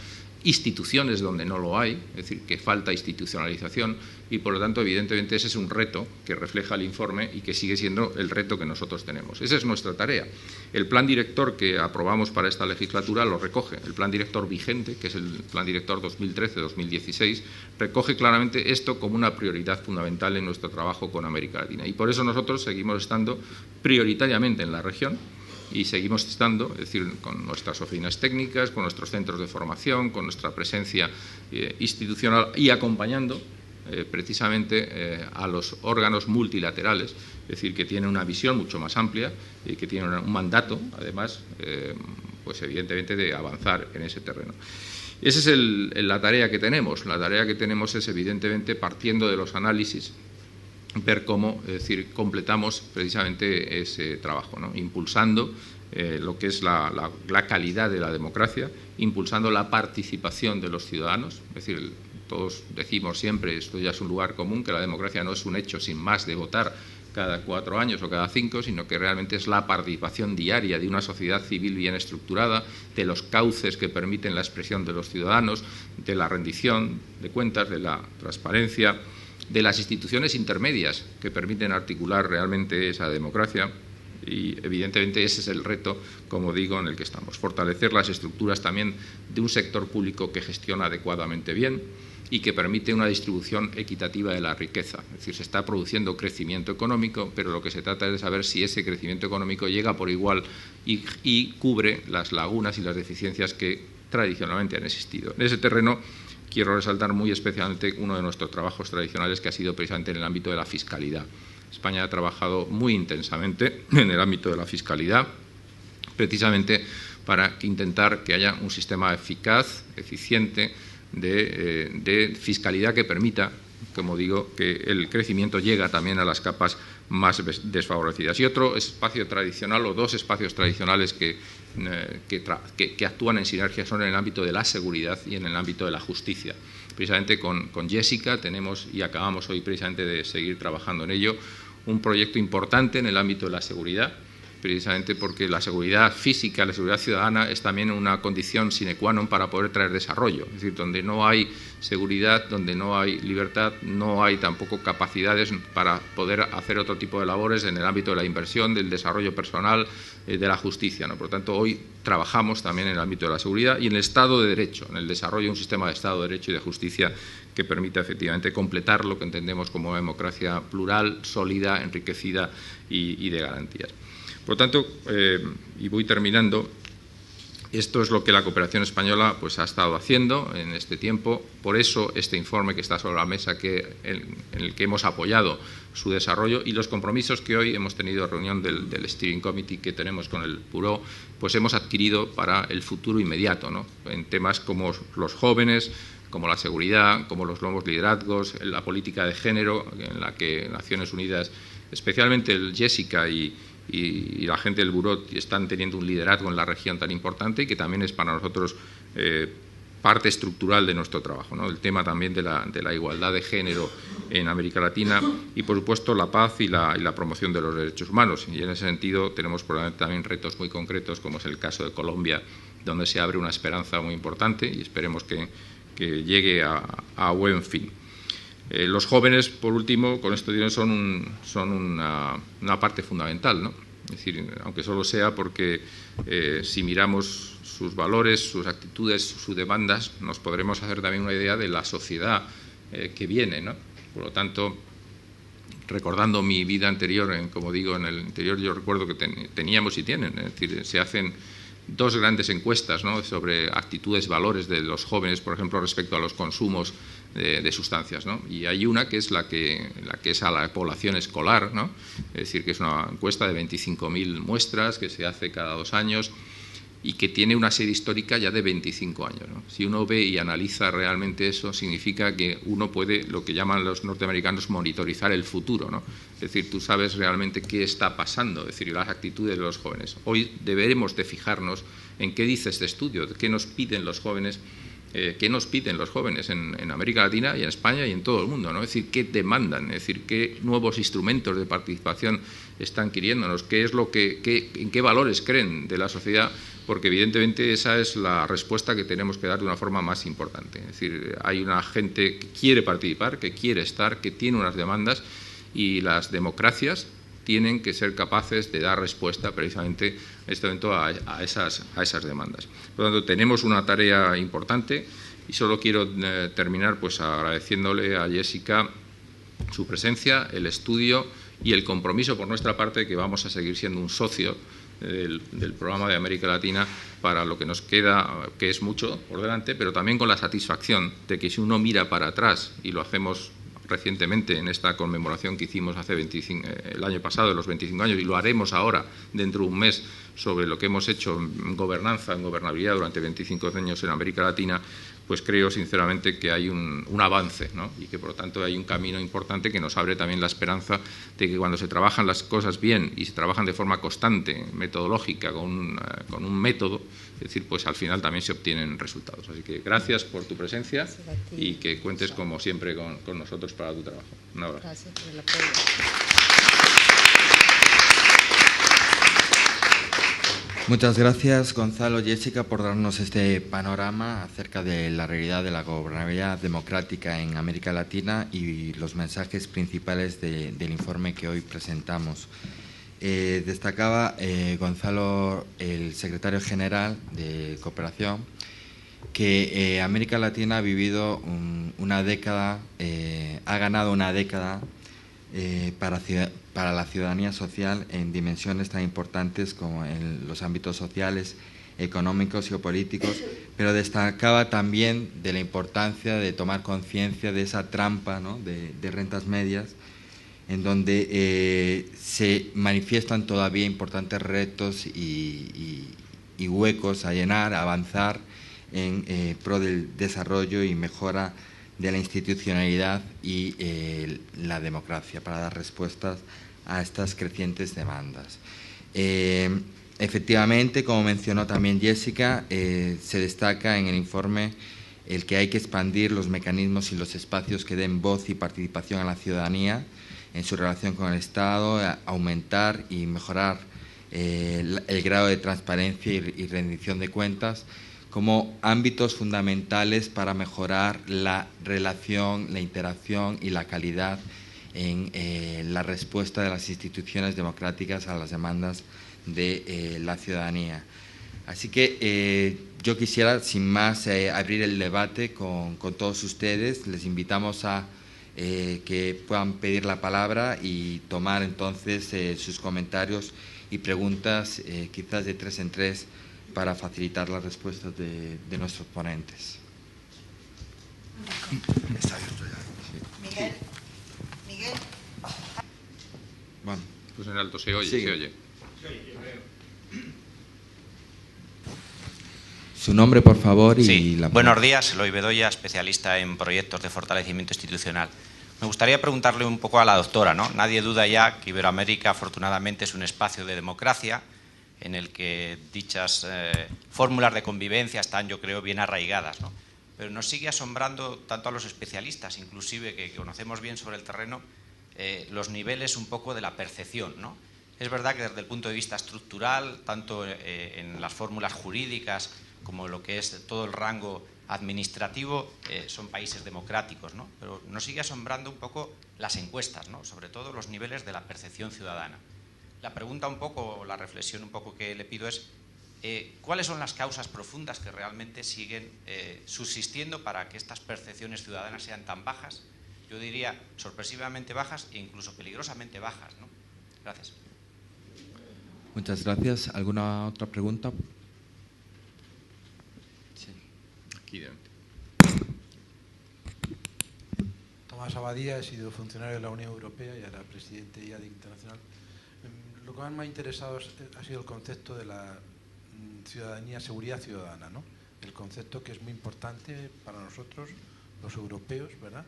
instituciones donde no lo hay, es decir, que falta institucionalización y, por lo tanto, evidentemente ese es un reto que refleja el informe y que sigue siendo el reto que nosotros tenemos. Esa es nuestra tarea. El plan director que aprobamos para esta legislatura lo recoge. El plan director vigente, que es el plan director 2013-2016, recoge claramente esto como una prioridad fundamental en nuestro trabajo con América Latina. Y por eso nosotros seguimos estando prioritariamente en la región, y seguimos estando, es decir, con nuestras oficinas técnicas, con nuestros centros de formación, con nuestra presencia institucional y acompañando precisamente a los órganos multilaterales, es decir, que tienen una visión mucho más amplia y que tienen un mandato, además, pues evidentemente de avanzar en ese terreno. Esa es la tarea que tenemos. La tarea que tenemos es, evidentemente, partiendo de los análisis, ver cómo, es decir, completamos precisamente ese trabajo, ¿no? Impulsando lo que es la calidad de la democracia, impulsando la participación de los ciudadanos. Es decir, todos decimos siempre, esto ya es un lugar común, que la democracia no es un hecho sin más de votar cada 4 años o cada 5, sino que realmente es la participación diaria de una sociedad civil bien estructurada, de los cauces que permiten la expresión de los ciudadanos, de la rendición de cuentas, de la transparencia, de las instituciones intermedias que permiten articular realmente esa democracia y, evidentemente, ese es el reto, como digo, en el que estamos. Fortalecer las estructuras también de un sector público que gestiona adecuadamente bien y que permite una distribución equitativa de la riqueza. Es decir, se está produciendo crecimiento económico, pero lo que se trata es de saber si ese crecimiento económico llega por igual y cubre las lagunas y las deficiencias que tradicionalmente han existido. En ese terreno quiero resaltar muy especialmente uno de nuestros trabajos tradicionales, que ha sido precisamente en el ámbito de la fiscalidad. España ha trabajado muy intensamente en el ámbito de la fiscalidad, precisamente para intentar que haya un sistema eficaz, eficiente, de fiscalidad que permita, como digo, que el crecimiento llegue también a las capas más desfavorecidas. Y otro espacio tradicional, o dos espacios tradicionales que actúan en sinergia, son en el ámbito de la seguridad y en el ámbito de la justicia. Precisamente con Jessica tenemos, y acabamos hoy precisamente de seguir trabajando en ello, un proyecto importante en el ámbito de la seguridad, precisamente porque la seguridad física, la seguridad ciudadana es también una condición sine qua non para poder traer desarrollo. Es decir, donde no hay seguridad, donde no hay libertad, no hay tampoco capacidades para poder hacer otro tipo de labores en el ámbito de la inversión, del desarrollo personal, de la justicia, ¿no? Por lo tanto, hoy trabajamos también en el ámbito de la seguridad y en el Estado de Derecho, en el desarrollo de un sistema de Estado de Derecho y de justicia que permita efectivamente completar lo que entendemos como una democracia plural, sólida, enriquecida y de garantías. Por lo tanto, y voy terminando, esto es lo que la cooperación española pues, ha estado haciendo en este tiempo. Por eso este informe que está sobre la mesa, en el que hemos apoyado su desarrollo, y los compromisos que hoy hemos tenido reunión del Steering Committee que tenemos con el Buró, pues hemos adquirido para el futuro inmediato, ¿no? En temas como los jóvenes, como la seguridad, como los nuevos liderazgos, en la política de género, en la que Naciones Unidas, especialmente el Jessica y la gente del Buró están teniendo un liderazgo en la región tan importante y que también es para nosotros parte estructural de nuestro trabajo, ¿no? El tema también de la igualdad de género en América Latina y, por supuesto, la paz y la promoción de los derechos humanos. Y en ese sentido tenemos probablemente también retos muy concretos, como es el caso de Colombia, donde se abre una esperanza muy importante y esperemos que llegue a buen fin. Los jóvenes, por último, con esto son una parte fundamental, ¿no? Es decir, aunque solo sea porque si miramos sus valores, sus actitudes, sus demandas, nos podremos hacer también una idea de la sociedad que viene, ¿no? Por lo tanto, recordando mi vida anterior, como digo, en el interior yo recuerdo que teníamos y tienen, es decir, se hacen dos grandes encuestas, ¿no?, sobre actitudes, valores de los jóvenes, por ejemplo, respecto a los consumos de sustancias, ¿no? Y hay una que es la que es a la población escolar, ¿no? Es decir, que es una encuesta de 25.000 muestras que se hace cada 2 años y que tiene una serie histórica ya de 25 años, ¿no? Si uno ve y analiza realmente eso, significa que uno puede, lo que llaman los norteamericanos, monitorizar el futuro, ¿no? Es decir, tú sabes realmente qué está pasando, es decir, las actitudes de los jóvenes. Hoy deberemos de fijarnos en qué dice este estudio, qué nos piden los jóvenes, en América Latina y en España y en todo el mundo, ¿no? Es decir, qué demandan, es decir, qué nuevos instrumentos de participación están queriéndonos, en qué valores creen de la sociedad, porque evidentemente esa es la respuesta que tenemos que dar de una forma más importante. Es decir, hay una gente que quiere participar, que quiere estar, que tiene unas demandas y las democracias tienen que ser capaces de dar respuesta precisamente en este momento a esas demandas. Por lo tanto, tenemos una tarea importante y solo quiero terminar pues agradeciéndole a Jessica su presencia, el estudio y el compromiso por nuestra parte que vamos a seguir siendo un socio del programa de América Latina para lo que nos queda, que es mucho por delante, pero también con la satisfacción de que si uno mira para atrás, y lo hacemos recientemente en esta conmemoración que hicimos el año pasado de los 25 años y lo haremos ahora dentro de un mes sobre lo que hemos hecho en gobernanza, en gobernabilidad durante 25 años en América Latina, pues creo sinceramente que hay un avance, ¿no? Y que por lo tanto hay un camino importante que nos abre también la esperanza de que cuando se trabajan las cosas bien y se trabajan de forma constante, metodológica, con un método, es decir, pues al final también se obtienen resultados. Así que gracias por tu presencia y que cuentes como siempre con nosotros para tu trabajo. Un abrazo. Gracias por el apoyo. Muchas gracias, Gonzalo, Jessica, por darnos este panorama acerca de la realidad de la gobernabilidad democrática en América Latina y los mensajes principales del informe que hoy presentamos. Destacaba Gonzalo, el secretario general de Cooperación, que América Latina ha vivido una década, ha ganado una década para la ciudadanía social en dimensiones tan importantes como en los ámbitos sociales, económicos, geopolíticos, pero destacaba también de la importancia de tomar conciencia de esa trampa, ¿no?, de rentas medias, en donde se manifiestan todavía importantes retos y huecos a llenar, a avanzar en pro del desarrollo y mejora de la institucionalidad y la democracia para dar respuestas a estas crecientes demandas. Efectivamente, como mencionó también Jessica, se destaca en el informe el que hay que expandir los mecanismos y los espacios que den voz y participación a la ciudadanía en su relación con el Estado, aumentar y mejorar el grado de transparencia y rendición de cuentas como ámbitos fundamentales para mejorar la relación, la interacción y la calidad en la respuesta de las instituciones democráticas a las demandas de la ciudadanía. Así que yo quisiera, sin más, abrir el debate con todos ustedes. Les invitamos a que puedan pedir la palabra y tomar entonces sus comentarios y preguntas, quizás de 3 en 3, para facilitar las respuestas de nuestros ponentes. Está abierto ya. Miguel. Bueno. Pues en alto se oye, Sigue. se oye. Su nombre, por favor, y Sí. la... Buenos días, Eloy Bedoya, especialista en proyectos de fortalecimiento institucional. Me gustaría preguntarle un poco a la doctora, ¿no? Nadie duda ya que Iberoamérica, afortunadamente, es un espacio de democracia en el que dichas fórmulas de convivencia están, yo creo, bien arraigadas, ¿no? pero nos sigue asombrando tanto a los especialistas, inclusive que conocemos bien sobre el terreno, los niveles un poco de la percepción, ¿no? Es verdad que desde el punto de vista estructural, tanto en las fórmulas jurídicas como lo que es todo el rango administrativo, son países democráticos, ¿no? Pero nos sigue asombrando un poco las encuestas, ¿no? Sobre todo los niveles de la percepción ciudadana. La pregunta un poco, la reflexión un poco que le pido es ¿cuáles son las causas profundas que realmente siguen subsistiendo para que estas percepciones ciudadanas sean tan bajas? Yo diría sorpresivamente bajas e incluso peligrosamente bajas, ¿no? Gracias. Muchas gracias. ¿Alguna otra pregunta? Sí. Aquí delante. Tomás Abadía, he sido funcionario de la Unión Europea y ahora presidente de IADI Internacional. Lo que más me ha interesado ha sido el concepto de la ciudadanía, seguridad ciudadana, ¿no? El concepto que es muy importante para nosotros, los europeos, ¿verdad?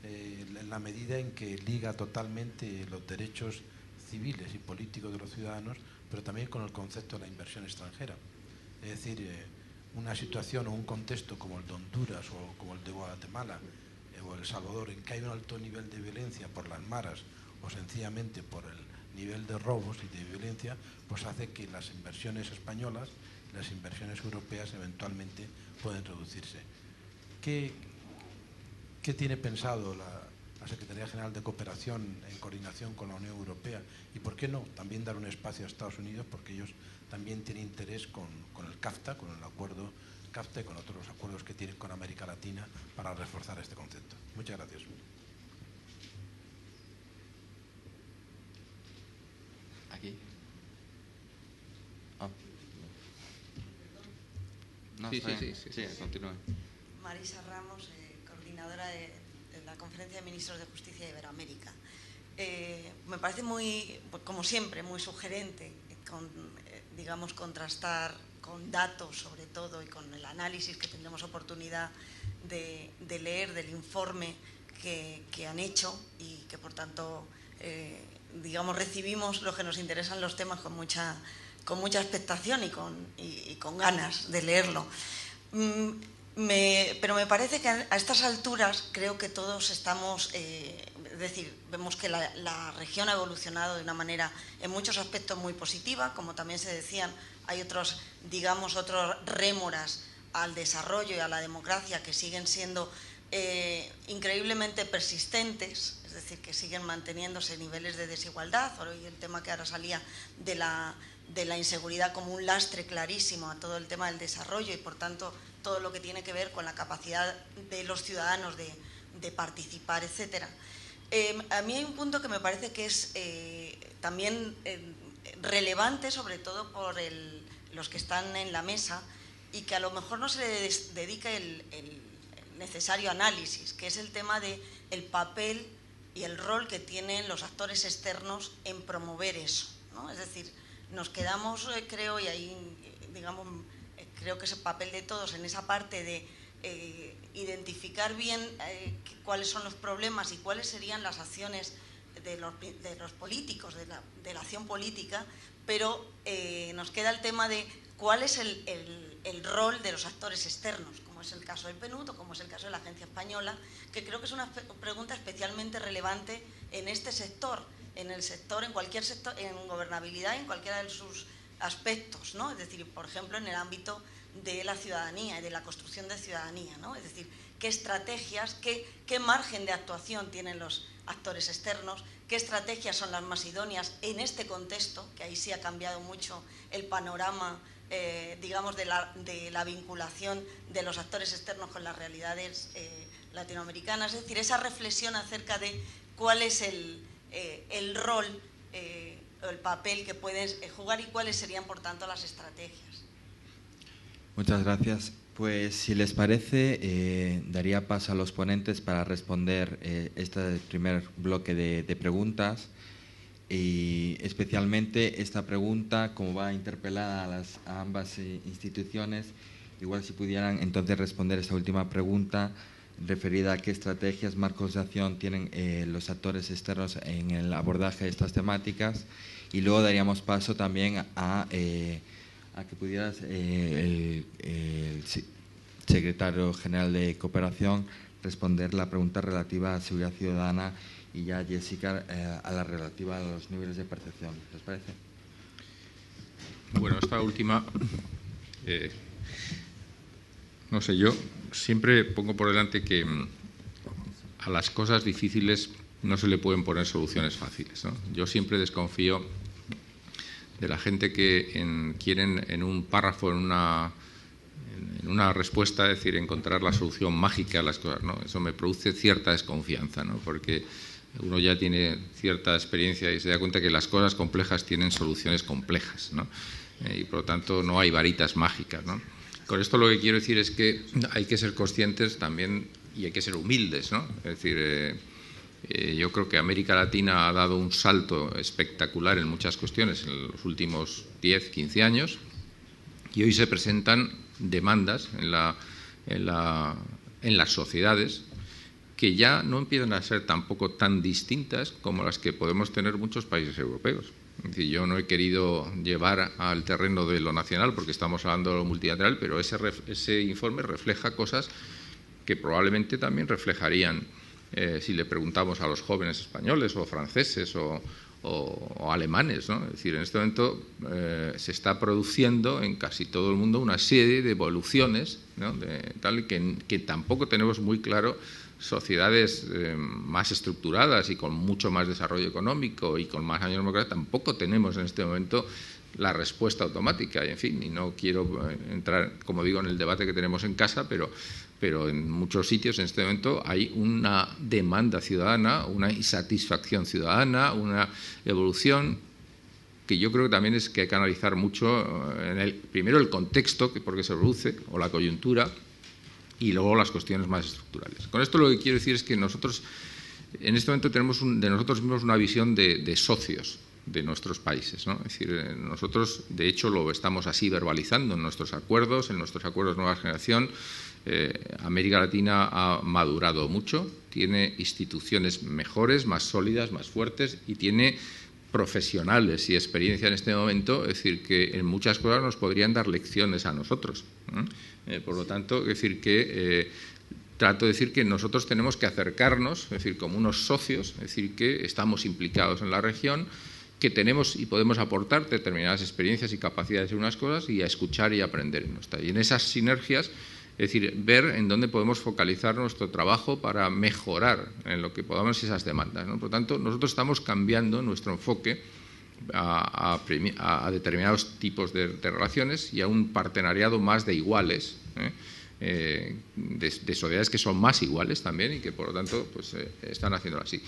En la medida en que liga totalmente los derechos civiles y políticos de los ciudadanos, pero también con el concepto de la inversión extranjera. Es decir, una situación o un contexto como el de Honduras o como el de Guatemala o El Salvador, en que hay un alto nivel de violencia por las maras o sencillamente por el nivel de robos y de violencia, pues hace que las inversiones españolas, las inversiones europeas eventualmente pueden reducirse. ¿Qué tiene pensado la Secretaría General de Cooperación en coordinación con la Unión Europea? Y por qué no también dar un espacio a Estados Unidos, porque ellos también tienen interés con el CAFTA, con el acuerdo CAFTA y con otros acuerdos que tienen con América Latina para reforzar este concepto. Muchas gracias. Aquí. Oh. No, Sí, continúe. Marisa Ramos, coordinadora de la Conferencia de Ministros de Justicia de Iberoamérica. Me parece muy, como siempre, muy sugerente, digamos, contrastar con datos sobre todo y con el análisis que tendremos oportunidad de leer del informe que han hecho y que por tanto digamos recibimos los que nos interesan los temas con mucha expectación y con ganas de leerlo. Pero me parece que a estas alturas creo que todos estamos, es decir, vemos que la región ha evolucionado de una manera en muchos aspectos muy positiva, como también se decían, hay otros rémoras al desarrollo y a la democracia que siguen siendo increíblemente persistentes, es decir, que siguen manteniéndose niveles de desigualdad, y el tema que ahora salía de la inseguridad como un lastre clarísimo a todo el tema del desarrollo y por tanto todo lo que tiene que ver con la capacidad de los ciudadanos de participar, etcétera. A mí hay un punto que me parece que es también relevante, sobre todo por los que están en la mesa y que a lo mejor no se le dedica el necesario análisis, que es el tema del papel y el rol que tienen los actores externos en promover eso, ¿no? Es decir, nos quedamos, creo, y ahí, digamos, creo que es el papel de todos en esa parte de identificar bien cuáles son los problemas y cuáles serían las acciones de los políticos, de la acción política, pero nos queda el tema de cuál es el rol de los actores externos, como es el caso del PNUD o como es el caso de la Agencia Española, que creo que es una pregunta especialmente relevante en este sector, en cualquier sector, en gobernabilidad, en cualquiera de sus aspectos, ¿no? Es decir, por ejemplo, en el ámbito de la ciudadanía y de la construcción de ciudadanía, ¿no? Es decir, qué estrategias, qué margen de actuación tienen los actores externos, qué estrategias son las más idóneas en este contexto, que ahí sí ha cambiado mucho el panorama, digamos, de la vinculación de los actores externos con las realidades latinoamericanas. Es decir, esa reflexión acerca de cuál es el rol o el papel que pueden jugar y cuáles serían, por tanto, las estrategias. Muchas gracias. Pues, si les parece, daría paso a los ponentes para responder este primer bloque de preguntas. Y especialmente esta pregunta, como va interpelada a ambas instituciones, igual si pudieran entonces responder esta última pregunta referida a qué estrategias, marcos de acción tienen los actores externos en el abordaje de estas temáticas, y luego daríamos paso también a que pudieras secretario general de Cooperación, responder la pregunta relativa a seguridad ciudadana y ya Jessica a la relativa a los niveles de percepción. ¿Les parece? Bueno, esta última, no sé, yo siempre pongo por delante que a las cosas difíciles no se le pueden poner soluciones fáciles, ¿no? Yo siempre desconfío de la gente que quieren en un párrafo, en una respuesta, es decir, encontrar la solución mágica a las cosas, ¿no? Eso me produce cierta desconfianza, ¿no? Porque uno ya tiene cierta experiencia y se da cuenta que las cosas complejas tienen soluciones complejas, ¿no? Y por lo tanto no hay varitas mágicas, ¿no? Con esto lo que quiero decir es que hay que ser conscientes también y hay que ser humildes, ¿no? Es decir, yo creo que América Latina ha dado un salto espectacular en muchas cuestiones en los últimos 10, 15 años y hoy se presentan demandas en las sociedades que ya no empiezan a ser tampoco tan distintas como las que podemos tener muchos países europeos. Es decir, yo no he querido llevar al terreno de lo nacional porque estamos hablando de lo multilateral, pero ese informe refleja cosas que probablemente también reflejarían si le preguntamos a los jóvenes españoles o franceses o alemanes, ¿no? Es decir, en este momento se está produciendo en casi todo el mundo una serie de evoluciones, ¿no? Tal que tampoco tenemos muy claro sociedades más estructuradas y con mucho más desarrollo económico y con más años de democracia, tampoco tenemos en este momento la respuesta automática. Y, en fin, y no quiero entrar, como digo, en el debate que tenemos en casa, pero en muchos sitios en este momento hay una demanda ciudadana, una insatisfacción ciudadana, una evolución que yo creo que también es que hay que analizar mucho, primero el contexto por qué se produce, o la coyuntura, y luego las cuestiones más estructurales. Con esto lo que quiero decir es que nosotros en este momento tenemos de nosotros mismos una visión de socios de nuestros países, ¿no? Es decir, nosotros de hecho lo estamos así verbalizando en nuestros acuerdos Nueva Generación. América Latina ha madurado mucho, tiene instituciones mejores, más sólidas, más fuertes y tiene profesionales y experiencia en este momento, es decir, que en muchas cosas nos podrían dar lecciones a nosotros. Por lo tanto, es decir, que trato de decir que nosotros tenemos que acercarnos, es decir, como unos socios, es decir, que estamos implicados en la región, que tenemos y podemos aportar determinadas experiencias y capacidades en unas cosas y a escuchar y aprender. Y en esas sinergias, es decir, ver en dónde podemos focalizar nuestro trabajo para mejorar en lo que podamos esas demandas, ¿no? Por lo tanto, nosotros estamos cambiando nuestro enfoque a determinados tipos de relaciones y a un partenariado más de iguales, de sociedades que son más iguales también y que, por lo tanto, pues, están haciéndolo así.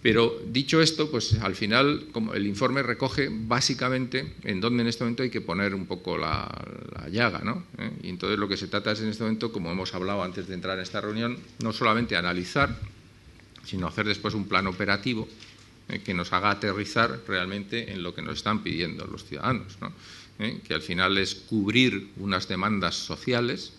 Pero dicho esto, pues al final como el informe recoge básicamente en dónde en este momento hay que poner un poco la llaga, ¿no? Y entonces lo que se trata es en este momento, como hemos hablado antes de entrar en esta reunión, no solamente analizar, sino hacer después un plan operativo que nos haga aterrizar realmente en lo que nos están pidiendo los ciudadanos, ¿no? Que al final es cubrir unas demandas sociales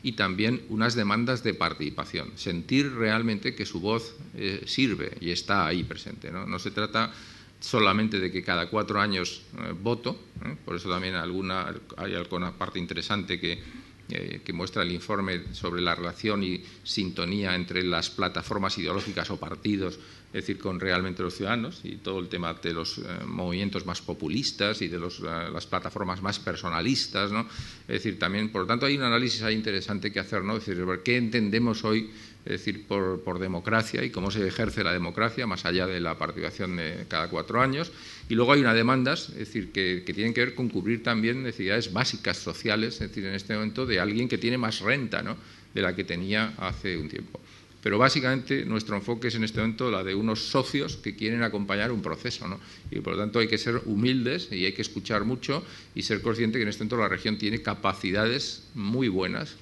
y también unas demandas de participación, sentir realmente que su voz sirve y está ahí presente, ¿no? No se trata solamente de que cada 4 años voto, por eso también hay alguna parte interesante que muestra el informe sobre la relación y sintonía entre las plataformas ideológicas o partidos, es decir, con realmente los ciudadanos y todo el tema de los movimientos más populistas y de las plataformas más personalistas, ¿no? Es decir, también, por lo tanto, hay un análisis ahí interesante que hacer, ¿no? Es decir, ¿qué entendemos hoy, es decir, por democracia y cómo se ejerce la democracia más allá de la participación de cada 4 años? Y luego hay unas demandas, es decir, que tienen que ver con cubrir también necesidades básicas sociales, es decir, en este momento de alguien que tiene más renta, ¿no?, de la que tenía hace un tiempo. Pero básicamente nuestro enfoque es en este momento la de unos socios que quieren acompañar un proceso, ¿no? Y por lo tanto hay que ser humildes y hay que escuchar mucho y ser consciente que en este momento la región tiene capacidades muy buenas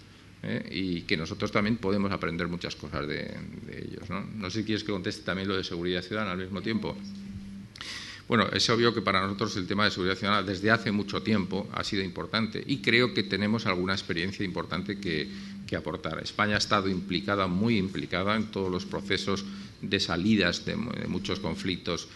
y que nosotros también podemos aprender muchas cosas de ellos, ¿no? No sé si quieres que conteste también lo de seguridad ciudadana al mismo tiempo. Bueno, es obvio que para nosotros el tema de seguridad ciudadana desde hace mucho tiempo ha sido importante y creo que tenemos alguna experiencia importante que aportar. España ha estado muy implicada en todos los procesos de salidas de muchos conflictos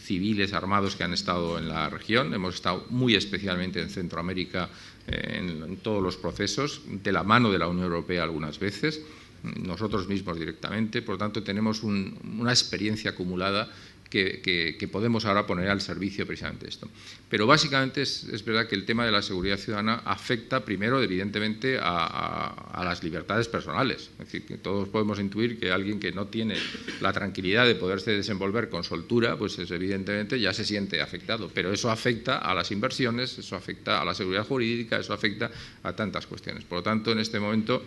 civiles armados que han estado en la región. Hemos estado muy especialmente en Centroamérica en todos los procesos, de la mano de la Unión Europea algunas veces, nosotros mismos directamente. Por lo tanto, tenemos una experiencia acumulada que podemos ahora poner al servicio precisamente de esto. Pero básicamente es verdad que el tema de la seguridad ciudadana afecta primero, evidentemente, a las libertades personales. Es decir, que todos podemos intuir que alguien que no tiene la tranquilidad de poderse desenvolver con soltura, pues evidentemente ya se siente afectado. Pero eso afecta a las inversiones, eso afecta a la seguridad jurídica, eso afecta a tantas cuestiones. Por lo tanto, en este momento,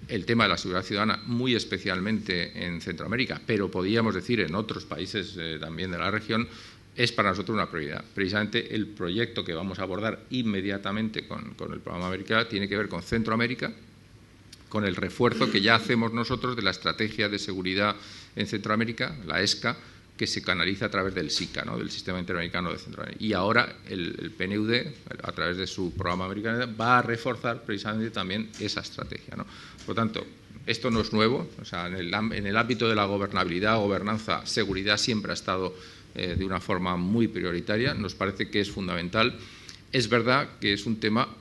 el tema de la seguridad ciudadana, muy especialmente en Centroamérica, pero podríamos decir en otros países también de la región, es para nosotros una prioridad. Precisamente el proyecto que vamos a abordar inmediatamente con el programa América tiene que ver con Centroamérica, con el refuerzo que ya hacemos nosotros de la estrategia de seguridad en Centroamérica, la ESCA, que se canaliza a través del SICA, ¿no?, del Sistema Interamericano de Centroamérica. Y ahora el PNUD, a través de su programa americano, va a reforzar precisamente también esa estrategia, ¿no? Por lo tanto, esto no es nuevo. O sea, en el ámbito de la gobernabilidad, gobernanza, seguridad siempre ha estado de una forma muy prioritaria. Nos parece que es fundamental. Es verdad que es un tema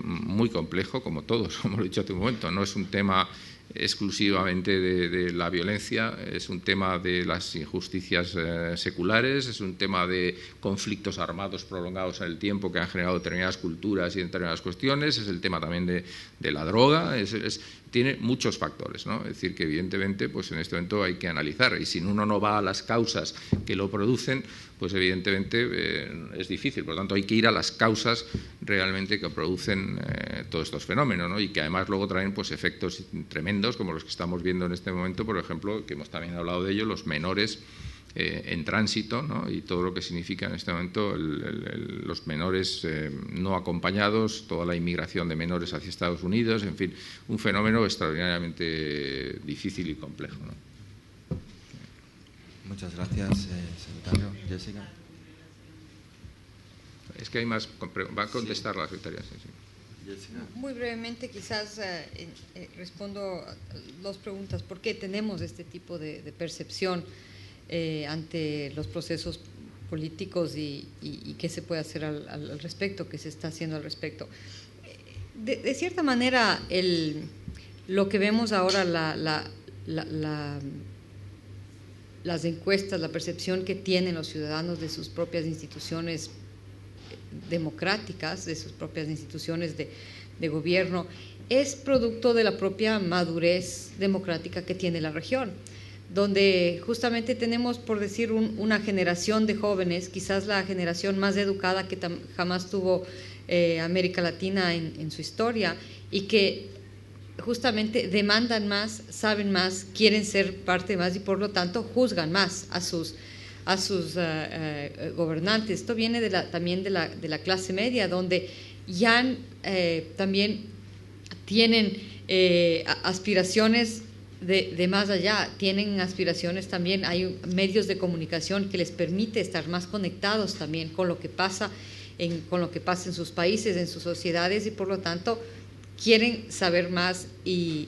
muy complejo, como todos, como lo he dicho hace un momento. No es un tema exclusivamente de la violencia, es un tema de las injusticias seculares, es un tema de conflictos armados prolongados en el tiempo que han generado determinadas culturas y determinadas cuestiones, es el tema también de la droga, tiene muchos factores, ¿no? Es decir, que evidentemente pues en este momento hay que analizar, y si uno no va a las causas que lo producen, pues evidentemente es difícil. Por lo tanto, hay que ir a las causas realmente que producen todos estos fenómenos, ¿no? Y que además luego traen pues efectos tremendos, como los que estamos viendo en este momento, por ejemplo, que hemos también hablado de ello, los menores en tránsito, ¿no? Y todo lo que significa en este momento los menores no acompañados, toda la inmigración de menores hacia Estados Unidos, en fin, un fenómeno extraordinariamente difícil y complejo, ¿no? Muchas gracias, secretario. Jessica. Es que hay más, va a contestar la secretaria. Sí, sí. Jessica. Muy brevemente, quizás respondo a dos preguntas. ¿Por qué tenemos este tipo de percepción ante los procesos políticos y qué se puede hacer al respecto, qué se está haciendo al respecto? De cierta manera, lo que vemos ahora, las encuestas, la percepción que tienen los ciudadanos de sus propias instituciones democráticas, de sus propias instituciones de gobierno, es producto de la propia madurez democrática que tiene la región, donde justamente tenemos, por decir, una generación de jóvenes, quizás la generación más educada que jamás tuvo América Latina en su historia, y que justamente demandan más, saben más, quieren ser parte más y por lo tanto juzgan más a sus gobernantes. Esto viene también de la clase media, donde ya también tienen aspiraciones de más allá, tienen aspiraciones también, hay medios de comunicación que les permite estar más conectados también con lo que pasa en sus países, en sus sociedades, y por lo tanto quieren saber más, y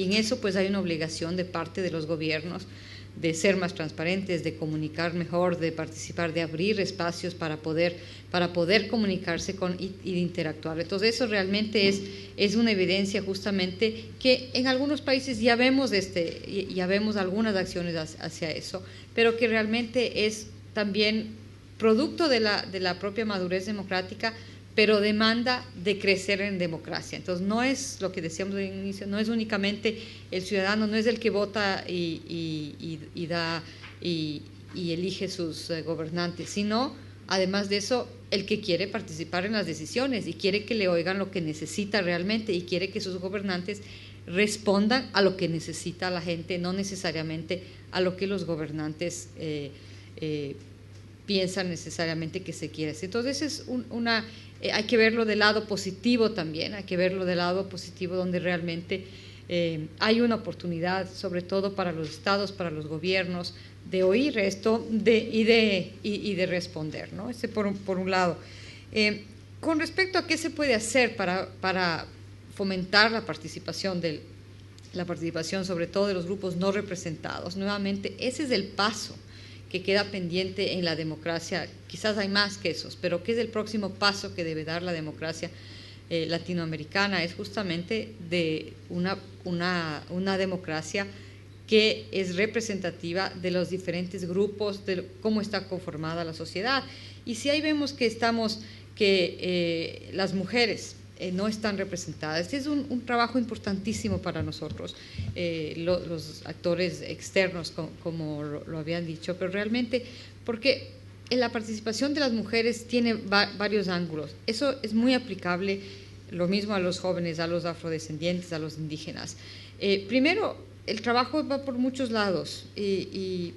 en eso pues hay una obligación de parte de los gobiernos de ser más transparentes, de comunicar mejor, de participar, de abrir espacios para poder comunicarse y de interactuar. Entonces eso realmente es una evidencia justamente que en algunos países ya vemos algunas acciones hacia eso, pero que realmente es también producto de la propia madurez democrática, pero demanda de crecer en democracia. Entonces no es lo que decíamos al inicio, no es únicamente el ciudadano, no es el que vota y elige sus gobernantes, sino además de eso el que quiere participar en las decisiones y quiere que le oigan lo que necesita realmente, y quiere que sus gobernantes respondan a lo que necesita la gente, no necesariamente a lo que los gobernantes piensan necesariamente que se quiere hacer. Entonces es hay que verlo del lado positivo también, hay que verlo del lado positivo, donde realmente hay una oportunidad, sobre todo para los estados, para los gobiernos, de oír esto y de responder, ¿no? Ese por un lado. Con respecto a qué se puede hacer para fomentar la participación del la participación sobre todo de los grupos no representados. Nuevamente, ese es el paso que queda pendiente en la democracia. Quizás hay más que esos, pero ¿qué es el próximo paso que debe dar la democracia latinoamericana? Es justamente de una democracia que es representativa de los diferentes grupos, de cómo está conformada la sociedad. Y si ahí vemos que las mujeres no están representadas, este es un trabajo importantísimo para nosotros, los actores externos, como lo habían dicho, pero realmente porque la participación de las mujeres tiene varios ángulos. Eso es muy aplicable, lo mismo a los jóvenes, a los afrodescendientes, a los indígenas. Primero, el trabajo va por muchos lados y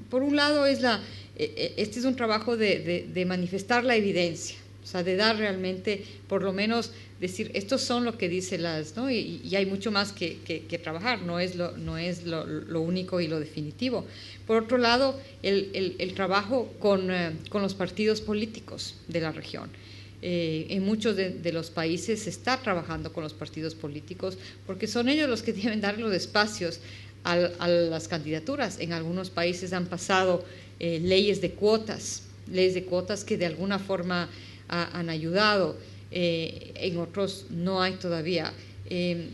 por un lado este es un trabajo de manifestar la evidencia, o sea, de dar realmente, por lo menos decir, estos son lo que dice ¿no? Y hay mucho más que trabajar, no es lo único y lo definitivo. Por otro lado, el trabajo con los partidos políticos de la región. En muchos de los países se está trabajando con los partidos políticos porque son ellos los que deben dar los espacios a las candidaturas. En algunos países han pasado leyes de cuotas que de alguna forma han ayudado, en otros no hay todavía.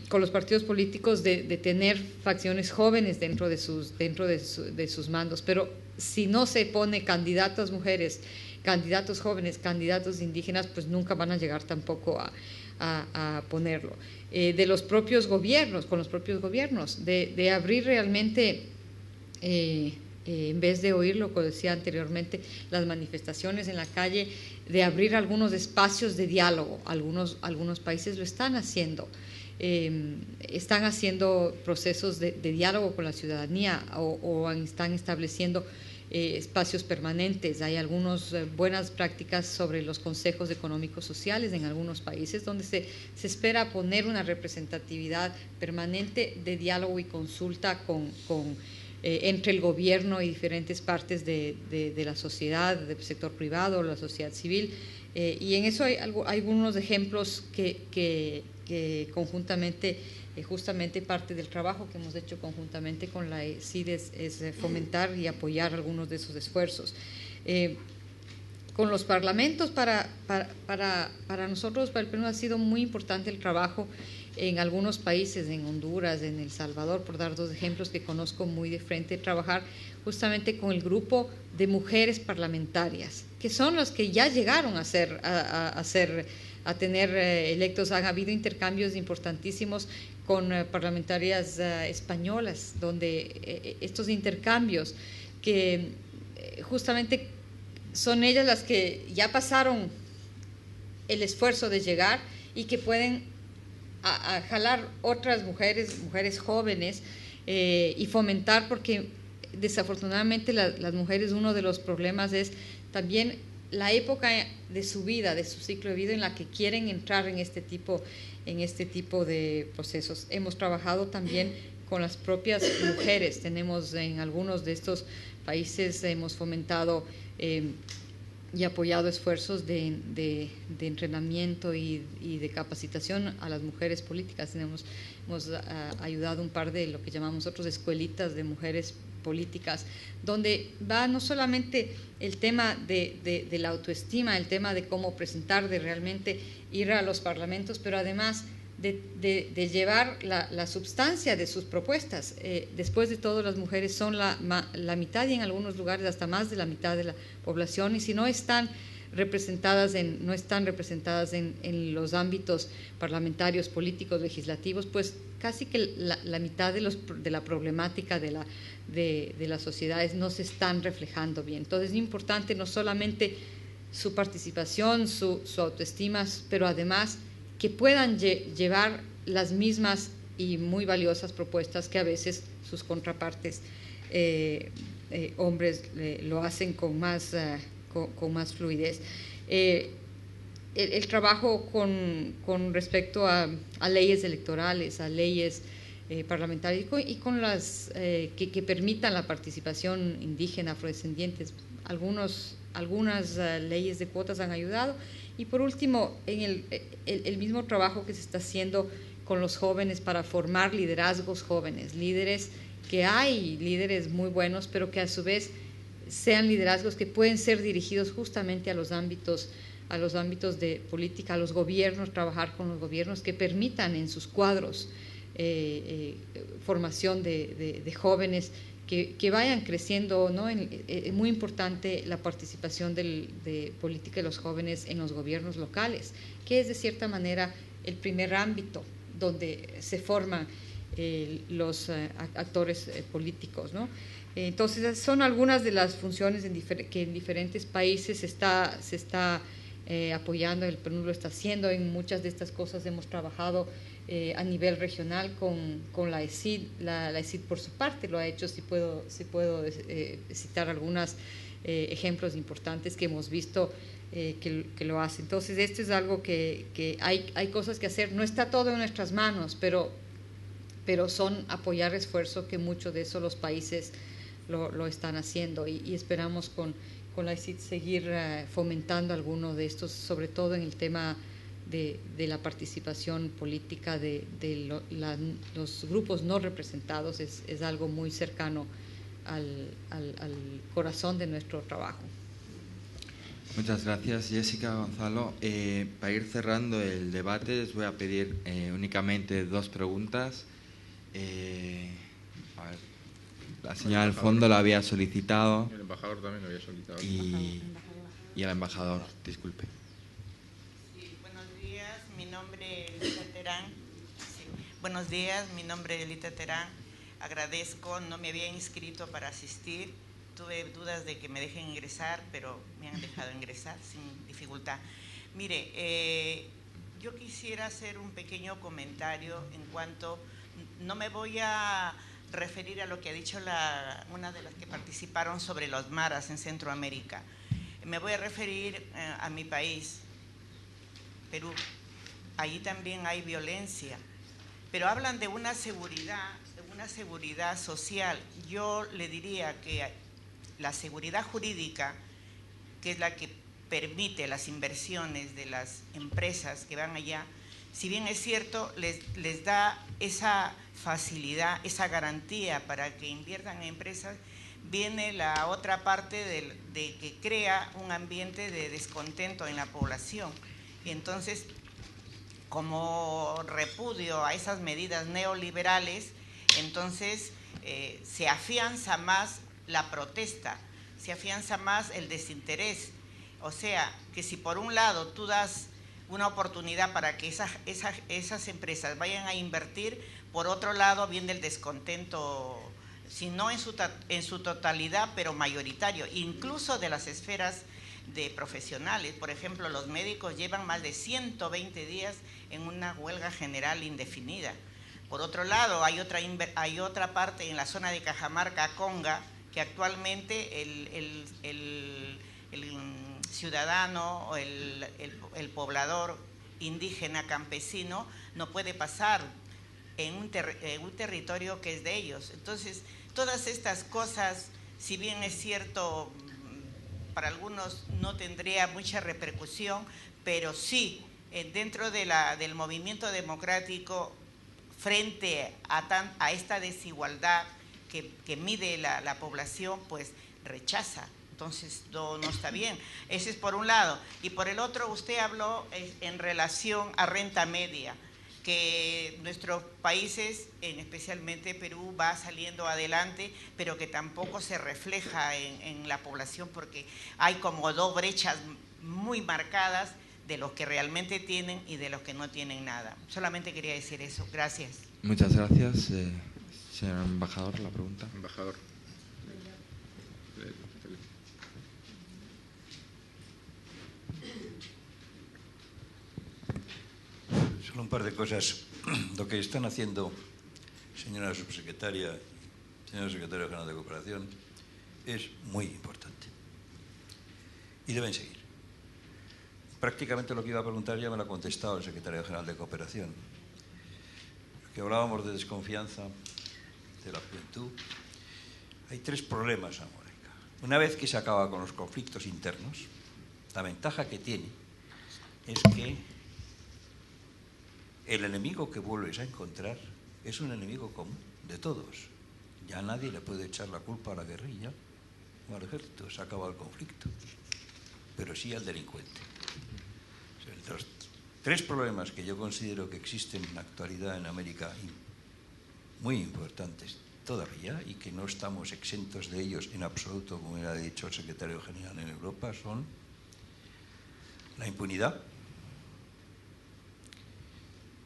Con los partidos políticos de tener facciones jóvenes dentro de sus mandos, pero si no se pone candidatas mujeres, candidatos jóvenes, candidatos indígenas, pues nunca van a llegar tampoco a ponerlo. De los propios gobiernos, con los propios gobiernos, de abrir realmente, en vez de oír lo que decía anteriormente, las manifestaciones en la calle, de abrir algunos espacios de diálogo. Algunos países lo están haciendo. Están haciendo procesos de diálogo con la ciudadanía o están estableciendo espacios permanentes. Hay algunas buenas prácticas sobre los consejos económicos sociales en algunos países donde se espera poner una representatividad permanente de diálogo y consulta entre el gobierno y diferentes partes de la sociedad, del sector privado, la sociedad civil. Y en eso hay algunos ejemplos que conjuntamente, justamente parte del trabajo que hemos hecho conjuntamente con la CID es fomentar y apoyar algunos de esos esfuerzos. Con los parlamentos, para nosotros, para el Perú, ha sido muy importante el trabajo en algunos países, en Honduras, en El Salvador, por dar dos ejemplos que conozco muy de frente, trabajar justamente con el grupo de mujeres parlamentarias, que son las que ya llegaron a tener electos. Han habido intercambios importantísimos con parlamentarias españolas, donde estos intercambios que justamente son ellas las que ya pasaron el esfuerzo de llegar y que pueden a jalar otras mujeres jóvenes y fomentar, porque desafortunadamente las mujeres, uno de los problemas es también la época de su vida, de su ciclo de vida en la que quieren entrar en este tipo de procesos. Hemos trabajado también con las propias mujeres. Tenemos en algunos de estos países, hemos fomentado y apoyado esfuerzos de entrenamiento y de capacitación a las mujeres políticas. Hemos ayudado un par de lo que llamamos nosotros escuelitas de mujeres políticas, donde va no solamente el tema de la autoestima, el tema de cómo presentar, de realmente ir a los parlamentos, pero además de llevar la substancia de sus propuestas. Después de todo, las mujeres son la mitad y en algunos lugares hasta más de la mitad de la población, y si no están representadas en los ámbitos parlamentarios, políticos, legislativos, pues casi que la mitad de la problemática de las sociedades no se están reflejando bien. Entonces es importante no solamente su participación, su autoestima, pero además que puedan llevar las mismas y muy valiosas propuestas que a veces sus contrapartes hombres lo hacen con más fluidez. El trabajo con respecto a leyes electorales, a leyes parlamentarias y con las que permitan la participación indígena, afrodescendientes. Algunas leyes de cuotas han ayudado. Y por último, en el mismo trabajo que se está haciendo con los jóvenes para formar liderazgos jóvenes, líderes que hay líderes muy buenos, pero que a su vez sean liderazgos que pueden ser dirigidos justamente a los ámbitos de política, a los gobiernos, trabajar con los gobiernos que permitan en sus cuadros formación de jóvenes que vayan creciendo, ¿no? Es muy importante la participación de política de los jóvenes en los gobiernos locales, que es de cierta manera el primer ámbito donde se forman los actores políticos, ¿no? Entonces, son algunas de las funciones que en diferentes países se está apoyando, el PNUD lo está haciendo. En muchas de estas cosas hemos trabajado a nivel regional con la ESID. La ESID por su parte lo ha hecho. Si puedo citar algunos ejemplos importantes que hemos visto que lo hace. Entonces, esto es algo que hay cosas que hacer. No está todo en nuestras manos, pero son apoyar esfuerzo que mucho de eso los países lo están haciendo, y esperamos con la ESID seguir fomentando alguno de estos, sobre todo en el tema de la participación política de los grupos no representados. Es algo muy cercano al corazón de nuestro trabajo. Muchas gracias, Jessica, Gonzalo. Para ir cerrando el debate, les voy a pedir únicamente 2 preguntas. A ver, la señora del fondo la había solicitado. El embajador también lo había solicitado. Y el embajador, disculpe. Sí, buenos días, mi nombre es Lita Terán. Sí. Buenos días, mi nombre es Lita Terán. Agradezco, no me había inscrito para asistir. Tuve dudas de que me dejen ingresar, pero me han dejado ingresar sin dificultad. Mire, yo quisiera hacer un pequeño comentario en cuanto, no me voy a referir a lo que ha dicho una de las que participaron sobre los maras en Centroamérica. Me voy a referir a mi país, Perú. Allí también hay violencia, pero hablan de una seguridad social. Yo le diría que la seguridad jurídica, que es la que permite las inversiones de las empresas que van allá, si bien es cierto, les da esa facilidad, esa garantía para que inviertan en empresas, viene la otra parte de que crea un ambiente de descontento en la población. Y entonces, como repudio a esas medidas neoliberales, entonces se afianza más la protesta, se afianza más el desinterés. O sea, que si por un lado tú das una oportunidad para que esas empresas vayan a invertir, por otro lado viene el descontento, si no en su totalidad, pero mayoritario, incluso de las esferas de profesionales. Por ejemplo, los médicos llevan más de 120 días en una huelga general indefinida. Por otro lado, hay otra parte en la zona de Cajamarca, Conga, que actualmente el ciudadano o el poblador indígena campesino no puede pasar en un territorio que es de ellos. Entonces, todas estas cosas, si bien es cierto, para algunos no tendría mucha repercusión, pero sí, dentro del movimiento democrático, frente a esta desigualdad que mide la población, pues rechaza. Entonces no está bien. Ese es por un lado. Y por el otro, usted habló en relación a renta media, que nuestros países, especialmente Perú, va saliendo adelante, pero que tampoco se refleja en la población, porque hay como 2 brechas muy marcadas de los que realmente tienen y de los que no tienen nada. Solamente quería decir eso. Gracias. Muchas gracias. Señor embajador, la pregunta. Embajador. Solo un par de cosas. Lo que están haciendo, señora subsecretaria, señor secretario general de Cooperación, es muy importante. Y deben seguir. Prácticamente lo que iba a preguntar ya me lo ha contestado el secretario general de Cooperación. Que hablábamos de desconfianza de la juventud. Hay 3 problemas ahora. Una vez que se acaba con los conflictos internos, la ventaja que tiene es que el enemigo que vuelves a encontrar es un enemigo común de todos. Ya nadie le puede echar la culpa a la guerrilla o al ejército, se ha acabado el conflicto, pero sí al delincuente. O sea, los tres problemas que yo considero que existen en la actualidad en América, muy importantes todavía, y que no estamos exentos de ellos en absoluto, como ha dicho el secretario general en Europa, son la impunidad,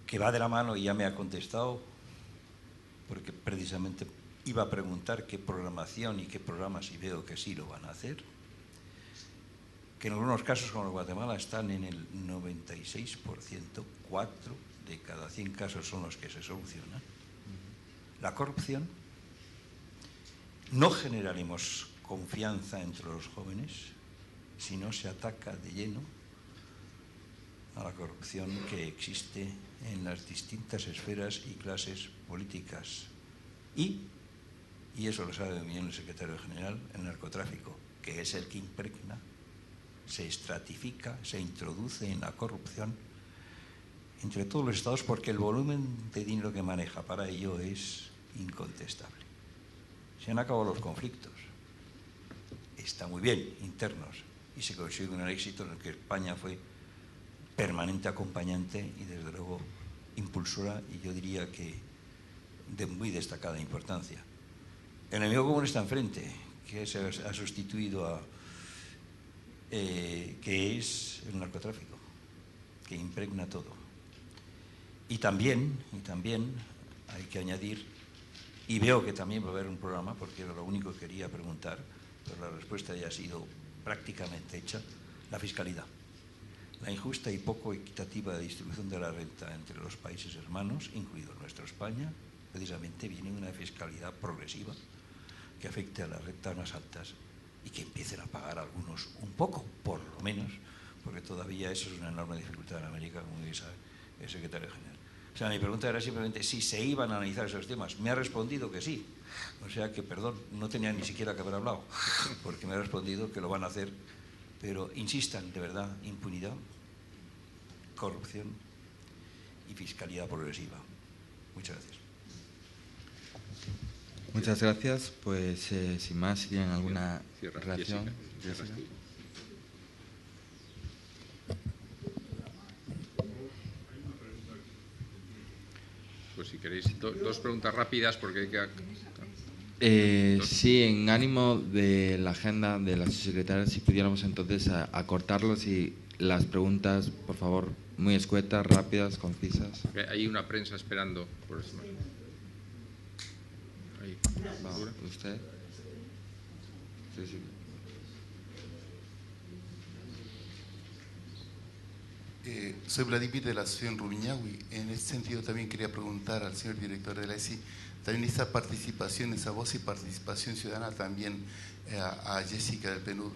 que va de la mano, y ya me ha contestado, porque precisamente iba a preguntar qué programación y qué programas, y veo que sí lo van a hacer, que en algunos casos, como en Guatemala, están en el 96%, 4 de cada 100 casos son los que se solucionan. La corrupción, no generaremos confianza entre los jóvenes si no se ataca de lleno a la corrupción que existe en las distintas esferas y clases políticas. Y eso lo sabe bien el secretario general, el narcotráfico, que es el que impregna, se estratifica, se introduce en la corrupción entre todos los estados, porque el volumen de dinero que maneja para ello es incontestable. Se han acabado los conflictos, está muy bien, internos, y se consigue un éxito en el que España fue permanente acompañante y desde luego impulsora, y yo diría que de muy destacada importancia. El enemigo común está enfrente, que se ha sustituido que es el narcotráfico, que impregna todo. Y también hay que añadir, y veo que también va a haber un programa, porque era lo único que quería preguntar, pero la respuesta ya ha sido prácticamente hecha, la fiscalidad. La injusta y poco equitativa distribución de la renta entre los países hermanos, incluido nuestra España, precisamente viene una fiscalidad progresiva que afecte a las rentas más altas y que empiecen a pagar algunos un poco, por lo menos, porque todavía eso es una enorme dificultad en América, como dice el secretario general. O sea, mi pregunta era simplemente si se iban a analizar esos temas. Me ha respondido que sí. O sea que, perdón, no tenía ni siquiera que haber hablado, porque me ha respondido que lo van a hacer. Pero insistan, de verdad, impunidad, corrupción y fiscalidad progresiva. Muchas gracias. Muchas gracias. Pues sin más, si tienen alguna relación. Jessica. Pues si queréis, dos preguntas rápidas, porque hay que... Sí, en ánimo de la agenda de la subsecretaria, si pudiéramos entonces acortarlos y las preguntas, por favor, muy escuetas, rápidas, concisas. Hay una prensa esperando por eso. Ahí. Vamos, ¿usted? Sí. Soy Vladimir de la Asociación Rumiñahui. En ese sentido también quería preguntar al señor director de la ESI, también esa participación, esa voz y participación ciudadana también a Jessica del PNUD.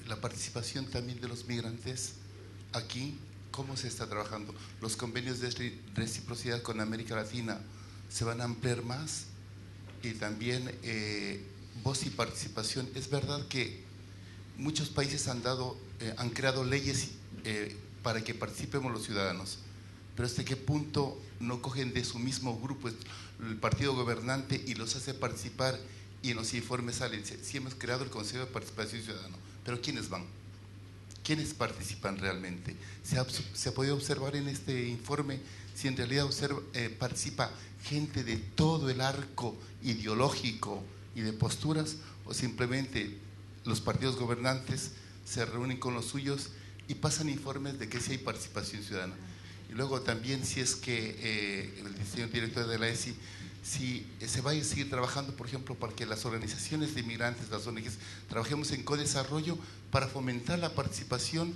La participación también de los migrantes aquí, ¿cómo se está trabajando? ¿Los convenios de reciprocidad con América Latina se van a ampliar más? Y también voz y participación. Es verdad que muchos países han creado leyes para que participemos los ciudadanos, pero ¿hasta qué punto no cogen de su mismo grupo el partido gobernante y los hace participar y en los informes salen? Sí hemos creado el Consejo de Participación Ciudadana, pero ¿quiénes van? ¿Quiénes participan realmente? ¿Se ha podido observar en este informe si en realidad participa gente de todo el arco ideológico y de posturas, o simplemente los partidos gobernantes se reúnen con los suyos y pasan informes de que sí hay participación ciudadana? Y luego también, si es que el señor director de la ESI, si se va a seguir trabajando, por ejemplo, para que las organizaciones de inmigrantes, las ONGs, trabajemos en co-desarrollo para fomentar la participación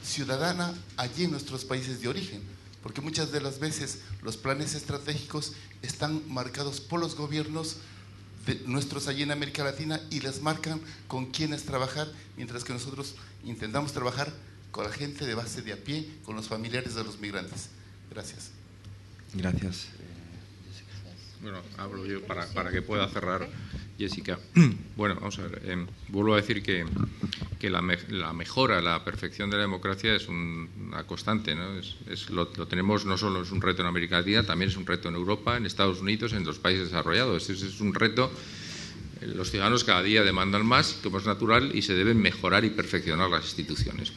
ciudadana allí en nuestros países de origen, porque muchas de las veces los planes estratégicos están marcados por los gobiernos de nuestros allí en América Latina y les marcan con quiénes trabajar, mientras que nosotros intentamos trabajar con la gente de base de a pie, con los familiares de los migrantes. Gracias. Gracias. Bueno, hablo yo para que pueda cerrar Jessica. Bueno, vamos a ver. Vuelvo a decir que que la mejora, la perfección de la democracia es una constante, ¿no? Lo tenemos, no solo es un reto en América Latina, también es un reto en Europa, en Estados Unidos, en los países desarrollados. Es un reto. Los ciudadanos cada día demandan más, como es natural, y se deben mejorar y perfeccionar las instituciones.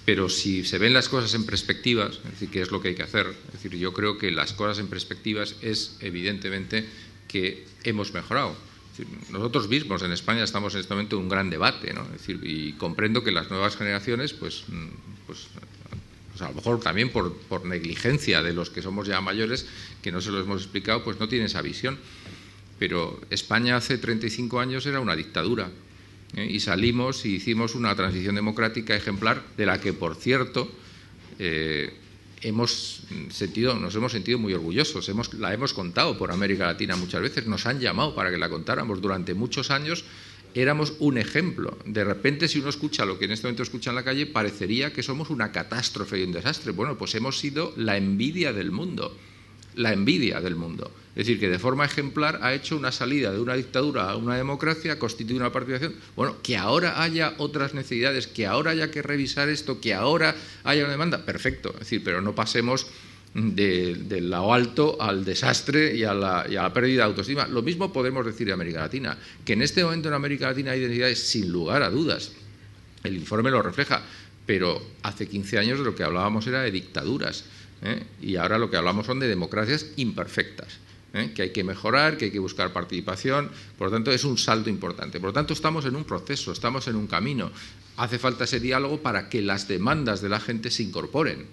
Pero si se ven las cosas en perspectivas, es decir, ¿qué es lo que hay que hacer? Es decir, yo creo que las cosas en perspectivas es, evidentemente, que hemos mejorado. Es decir, nosotros mismos en España estamos en este momento en un gran debate, ¿no? Es decir, y comprendo que las nuevas generaciones, pues a lo mejor también por negligencia de los que somos ya mayores, que no se lo hemos explicado, pues no tienen esa visión. Pero España hace 35 años era una dictadura, y salimos y hicimos una transición democrática ejemplar, de la que, por cierto, nos hemos sentido muy orgullosos. La hemos contado por América Latina muchas veces, nos han llamado para que la contáramos. Durante muchos años éramos un ejemplo. De repente, si uno escucha lo que en este momento escucha en la calle, parecería que somos una catástrofe y un desastre. Bueno, pues hemos sido la envidia del mundo. La envidia del mundo. Es decir, que de forma ejemplar ha hecho una salida de una dictadura a una democracia, ha constituido una participación. Bueno, que ahora haya otras necesidades, que ahora haya que revisar esto, que ahora haya una demanda, perfecto. Es decir, pero no pasemos de lo alto al desastre y a la pérdida de autoestima. Lo mismo podemos decir de América Latina, que en este momento en América Latina hay necesidades sin lugar a dudas. El informe lo refleja, pero hace 15 años de lo que hablábamos era de dictaduras. Y ahora lo que hablamos son de democracias imperfectas, que hay que mejorar, que hay que buscar participación. Por lo tanto, es un salto importante. Por lo tanto, estamos en un proceso, estamos en un camino. Hace falta ese diálogo para que las demandas de la gente se incorporen.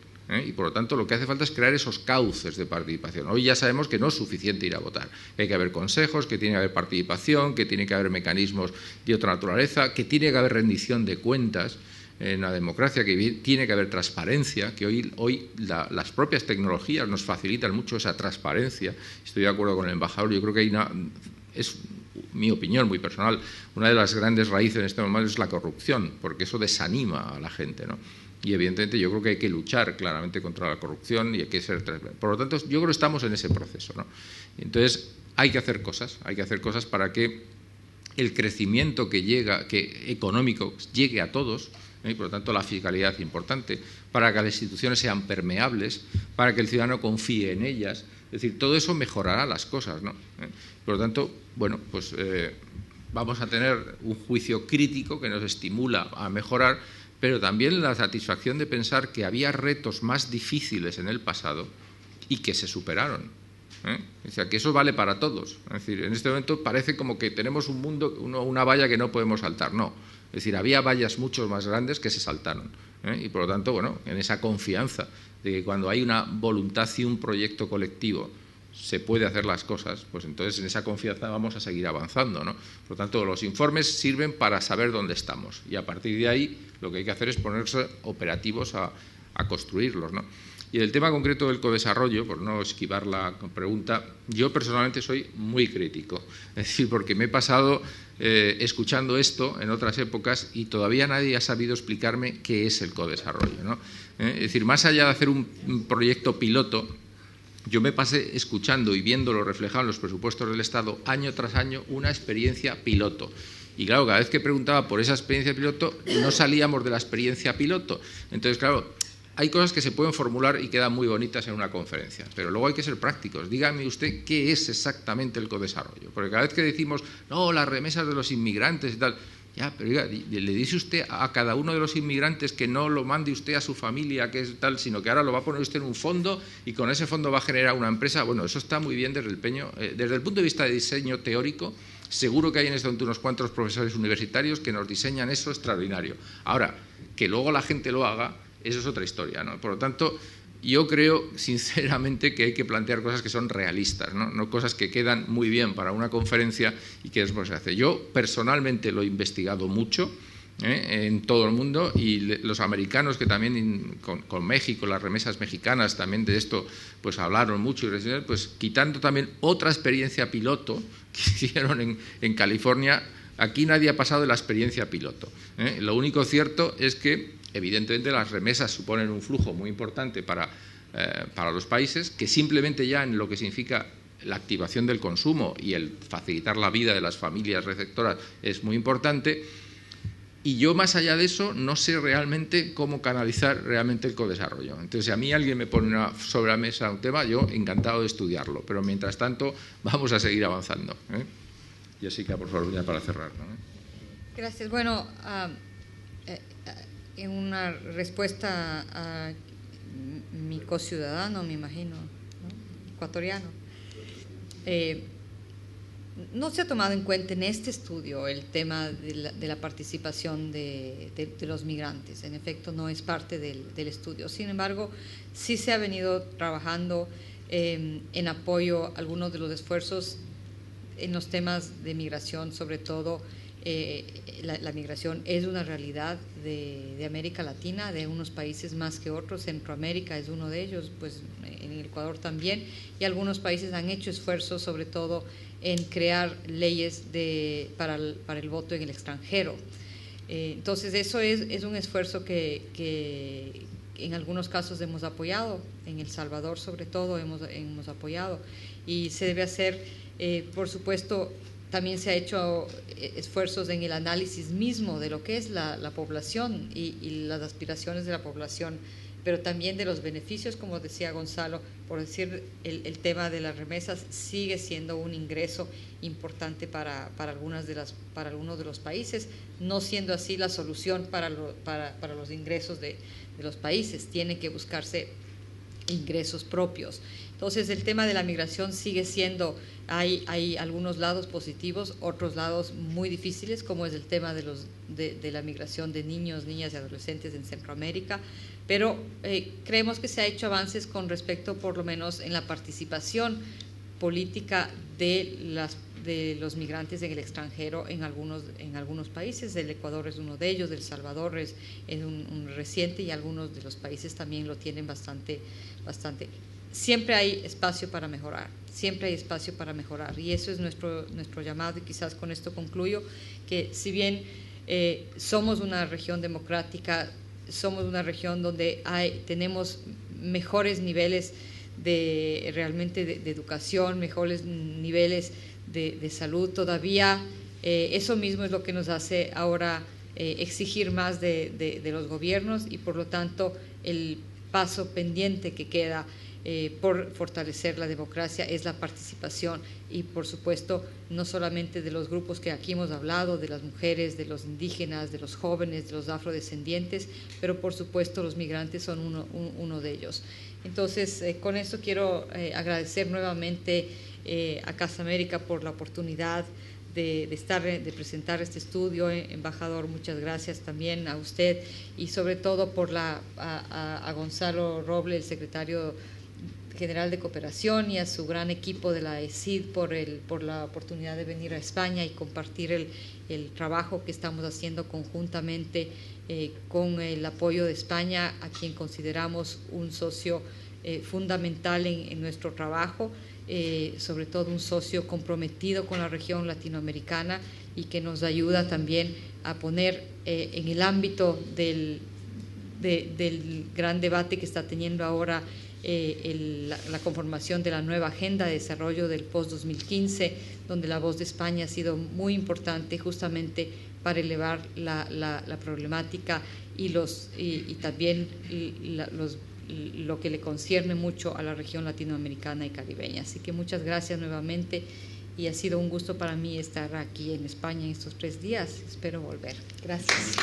Y por lo tanto, lo que hace falta es crear esos cauces de participación. Hoy ya sabemos que no es suficiente ir a votar, que hay que haber consejos, que tiene que haber participación, que tiene que haber mecanismos de otra naturaleza, que tiene que haber rendición de cuentas en la democracia, que tiene que haber transparencia, que hoy las propias tecnologías nos facilitan mucho esa transparencia. Estoy de acuerdo con el embajador, yo creo que es mi opinión muy personal, una de las grandes raíces en este momento es la corrupción, porque eso desanima a la gente, ¿no? Y evidentemente yo creo que hay que luchar claramente contra la corrupción y hay que ser transparente. Por lo tanto, yo creo que estamos en ese proceso, ¿no? Entonces, hay que hacer cosas para que el crecimiento económico llegue a todos. Y por lo tanto la fiscalidad es importante, para que las instituciones sean permeables, para que el ciudadano confíe en ellas. Es decir, todo eso mejorará las cosas, ¿no? Por lo tanto, bueno, pues vamos a tener un juicio crítico que nos estimula a mejorar, pero también la satisfacción de pensar que había retos más difíciles en el pasado y que se superaron. O sea, que eso vale para todos. Es decir, en este momento parece como que tenemos un mundo, una valla que no podemos saltar. No. Es decir, había vallas mucho más grandes que se saltaron. Y por lo tanto, bueno, en esa confianza de que cuando hay una voluntad y un proyecto colectivo se puede hacer las cosas, pues entonces en esa confianza vamos a seguir avanzando, ¿no? Por lo tanto, los informes sirven para saber dónde estamos y a partir de ahí lo que hay que hacer es ponerse operativos a construirlos, ¿no? Y el tema concreto del codesarrollo, por no esquivar la pregunta, yo personalmente soy muy crítico. Es decir, porque me he pasado escuchando esto en otras épocas y todavía nadie ha sabido explicarme qué es el codesarrollo, ¿no? Es decir, más allá de hacer un proyecto piloto, yo me pasé escuchando y viéndolo reflejado en los presupuestos del Estado año tras año una experiencia piloto. Y claro, cada vez que preguntaba por esa experiencia piloto, no salíamos de la experiencia piloto. Entonces, claro, hay cosas que se pueden formular y quedan muy bonitas en una conferencia, pero luego hay que ser prácticos. Dígame usted qué es exactamente el codesarrollo. Porque cada vez que decimos, no, las remesas de los inmigrantes y tal, ya, pero oiga, le dice usted a cada uno de los inmigrantes que no lo mande usted a su familia, que es tal, sino que ahora lo va a poner usted en un fondo y con ese fondo va a generar una empresa. Bueno, eso está muy bien desde el punto de vista de diseño teórico. Seguro que hay en este momento unos cuantos profesores universitarios que nos diseñan eso extraordinario. Ahora, que luego la gente lo haga, eso es otra historia, ¿no? Por lo tanto, yo creo sinceramente que hay que plantear cosas que son realistas, ¿no? Cosas que quedan muy bien para una conferencia y que después se hace. Yo personalmente lo he investigado mucho en todo el mundo y los americanos que también con México, las remesas mexicanas también de esto pues hablaron mucho, pues quitando también otra experiencia piloto que hicieron en California, aquí nadie ha pasado de la experiencia piloto. Lo único cierto es que evidentemente las remesas suponen un flujo muy importante para los países, que simplemente ya en lo que significa la activación del consumo y el facilitar la vida de las familias receptoras es muy importante, y yo más allá de eso no sé realmente cómo canalizar realmente el codesarrollo. Entonces, si a mí alguien me pone sobre la mesa un tema, yo encantado de estudiarlo, pero mientras tanto vamos a seguir avanzando. Jessica, por favor, ya para cerrar, ¿no? Gracias. Bueno, en una respuesta a mi co-ciudadano, me imagino, ¿no? Ecuatoriano, no se ha tomado en cuenta en este estudio el tema de la participación de los migrantes. En efecto, no es parte del estudio. Sin embargo, sí se ha venido trabajando en apoyo a algunos de los esfuerzos en los temas de migración, sobre todo. La migración es una realidad de América Latina, de unos países más que otros. Centroamérica es uno de ellos, pues en el Ecuador también, y algunos países han hecho esfuerzos, sobre todo en crear leyes para el voto en el extranjero. Entonces, eso es un esfuerzo que en algunos casos hemos apoyado, en El Salvador sobre todo hemos apoyado, y se debe hacer, por supuesto. También se ha hecho esfuerzos en el análisis mismo de lo que es la población y las aspiraciones de la población, pero también de los beneficios, como decía Gonzalo, por decir, el tema de las remesas sigue siendo un ingreso importante para algunos de los países, no siendo así la solución para los ingresos de los países. Tiene que buscarse ingresos propios. Entonces, el tema de la migración sigue siendo, hay algunos lados positivos, otros lados muy difíciles, como es el tema de la migración de niños, niñas y adolescentes en Centroamérica, pero creemos que se ha hecho avances con respecto, por lo menos, en la participación política de los migrantes en el extranjero en algunos países. El Ecuador es uno de ellos, El Salvador es un reciente, y algunos de los países también lo tienen bastante. Siempre hay espacio para mejorar, y eso es nuestro llamado, y quizás con esto concluyo, que si bien somos una región democrática, somos una región donde tenemos mejores niveles de educación, mejores niveles de salud, todavía eso mismo es lo que nos hace ahora exigir más de los gobiernos, y por lo tanto el paso pendiente que queda por fortalecer la democracia es la participación, y por supuesto no solamente de los grupos que aquí hemos hablado, de las mujeres, de los indígenas, de los jóvenes, de los afrodescendientes, pero por supuesto los migrantes son uno de ellos. Entonces, con esto quiero agradecer nuevamente a Casa América por la oportunidad de presentar este estudio. Embajador, muchas gracias también a usted, y sobre todo a Gonzalo Roble, el secretario general de Cooperación, y a su gran equipo de la ECID por la oportunidad de venir a España y compartir el trabajo que estamos haciendo conjuntamente con el apoyo de España, a quien consideramos un socio fundamental en nuestro trabajo, sobre todo un socio comprometido con la región latinoamericana, y que nos ayuda también a poner en el ámbito del gran debate que está teniendo ahora la conformación de la nueva Agenda de Desarrollo del post-2015, donde la voz de España ha sido muy importante justamente para elevar la problemática y también lo que le concierne mucho a la región latinoamericana y caribeña. Así que muchas gracias nuevamente, y ha sido un gusto para mí estar aquí en España en estos 3 días. Espero volver. Gracias.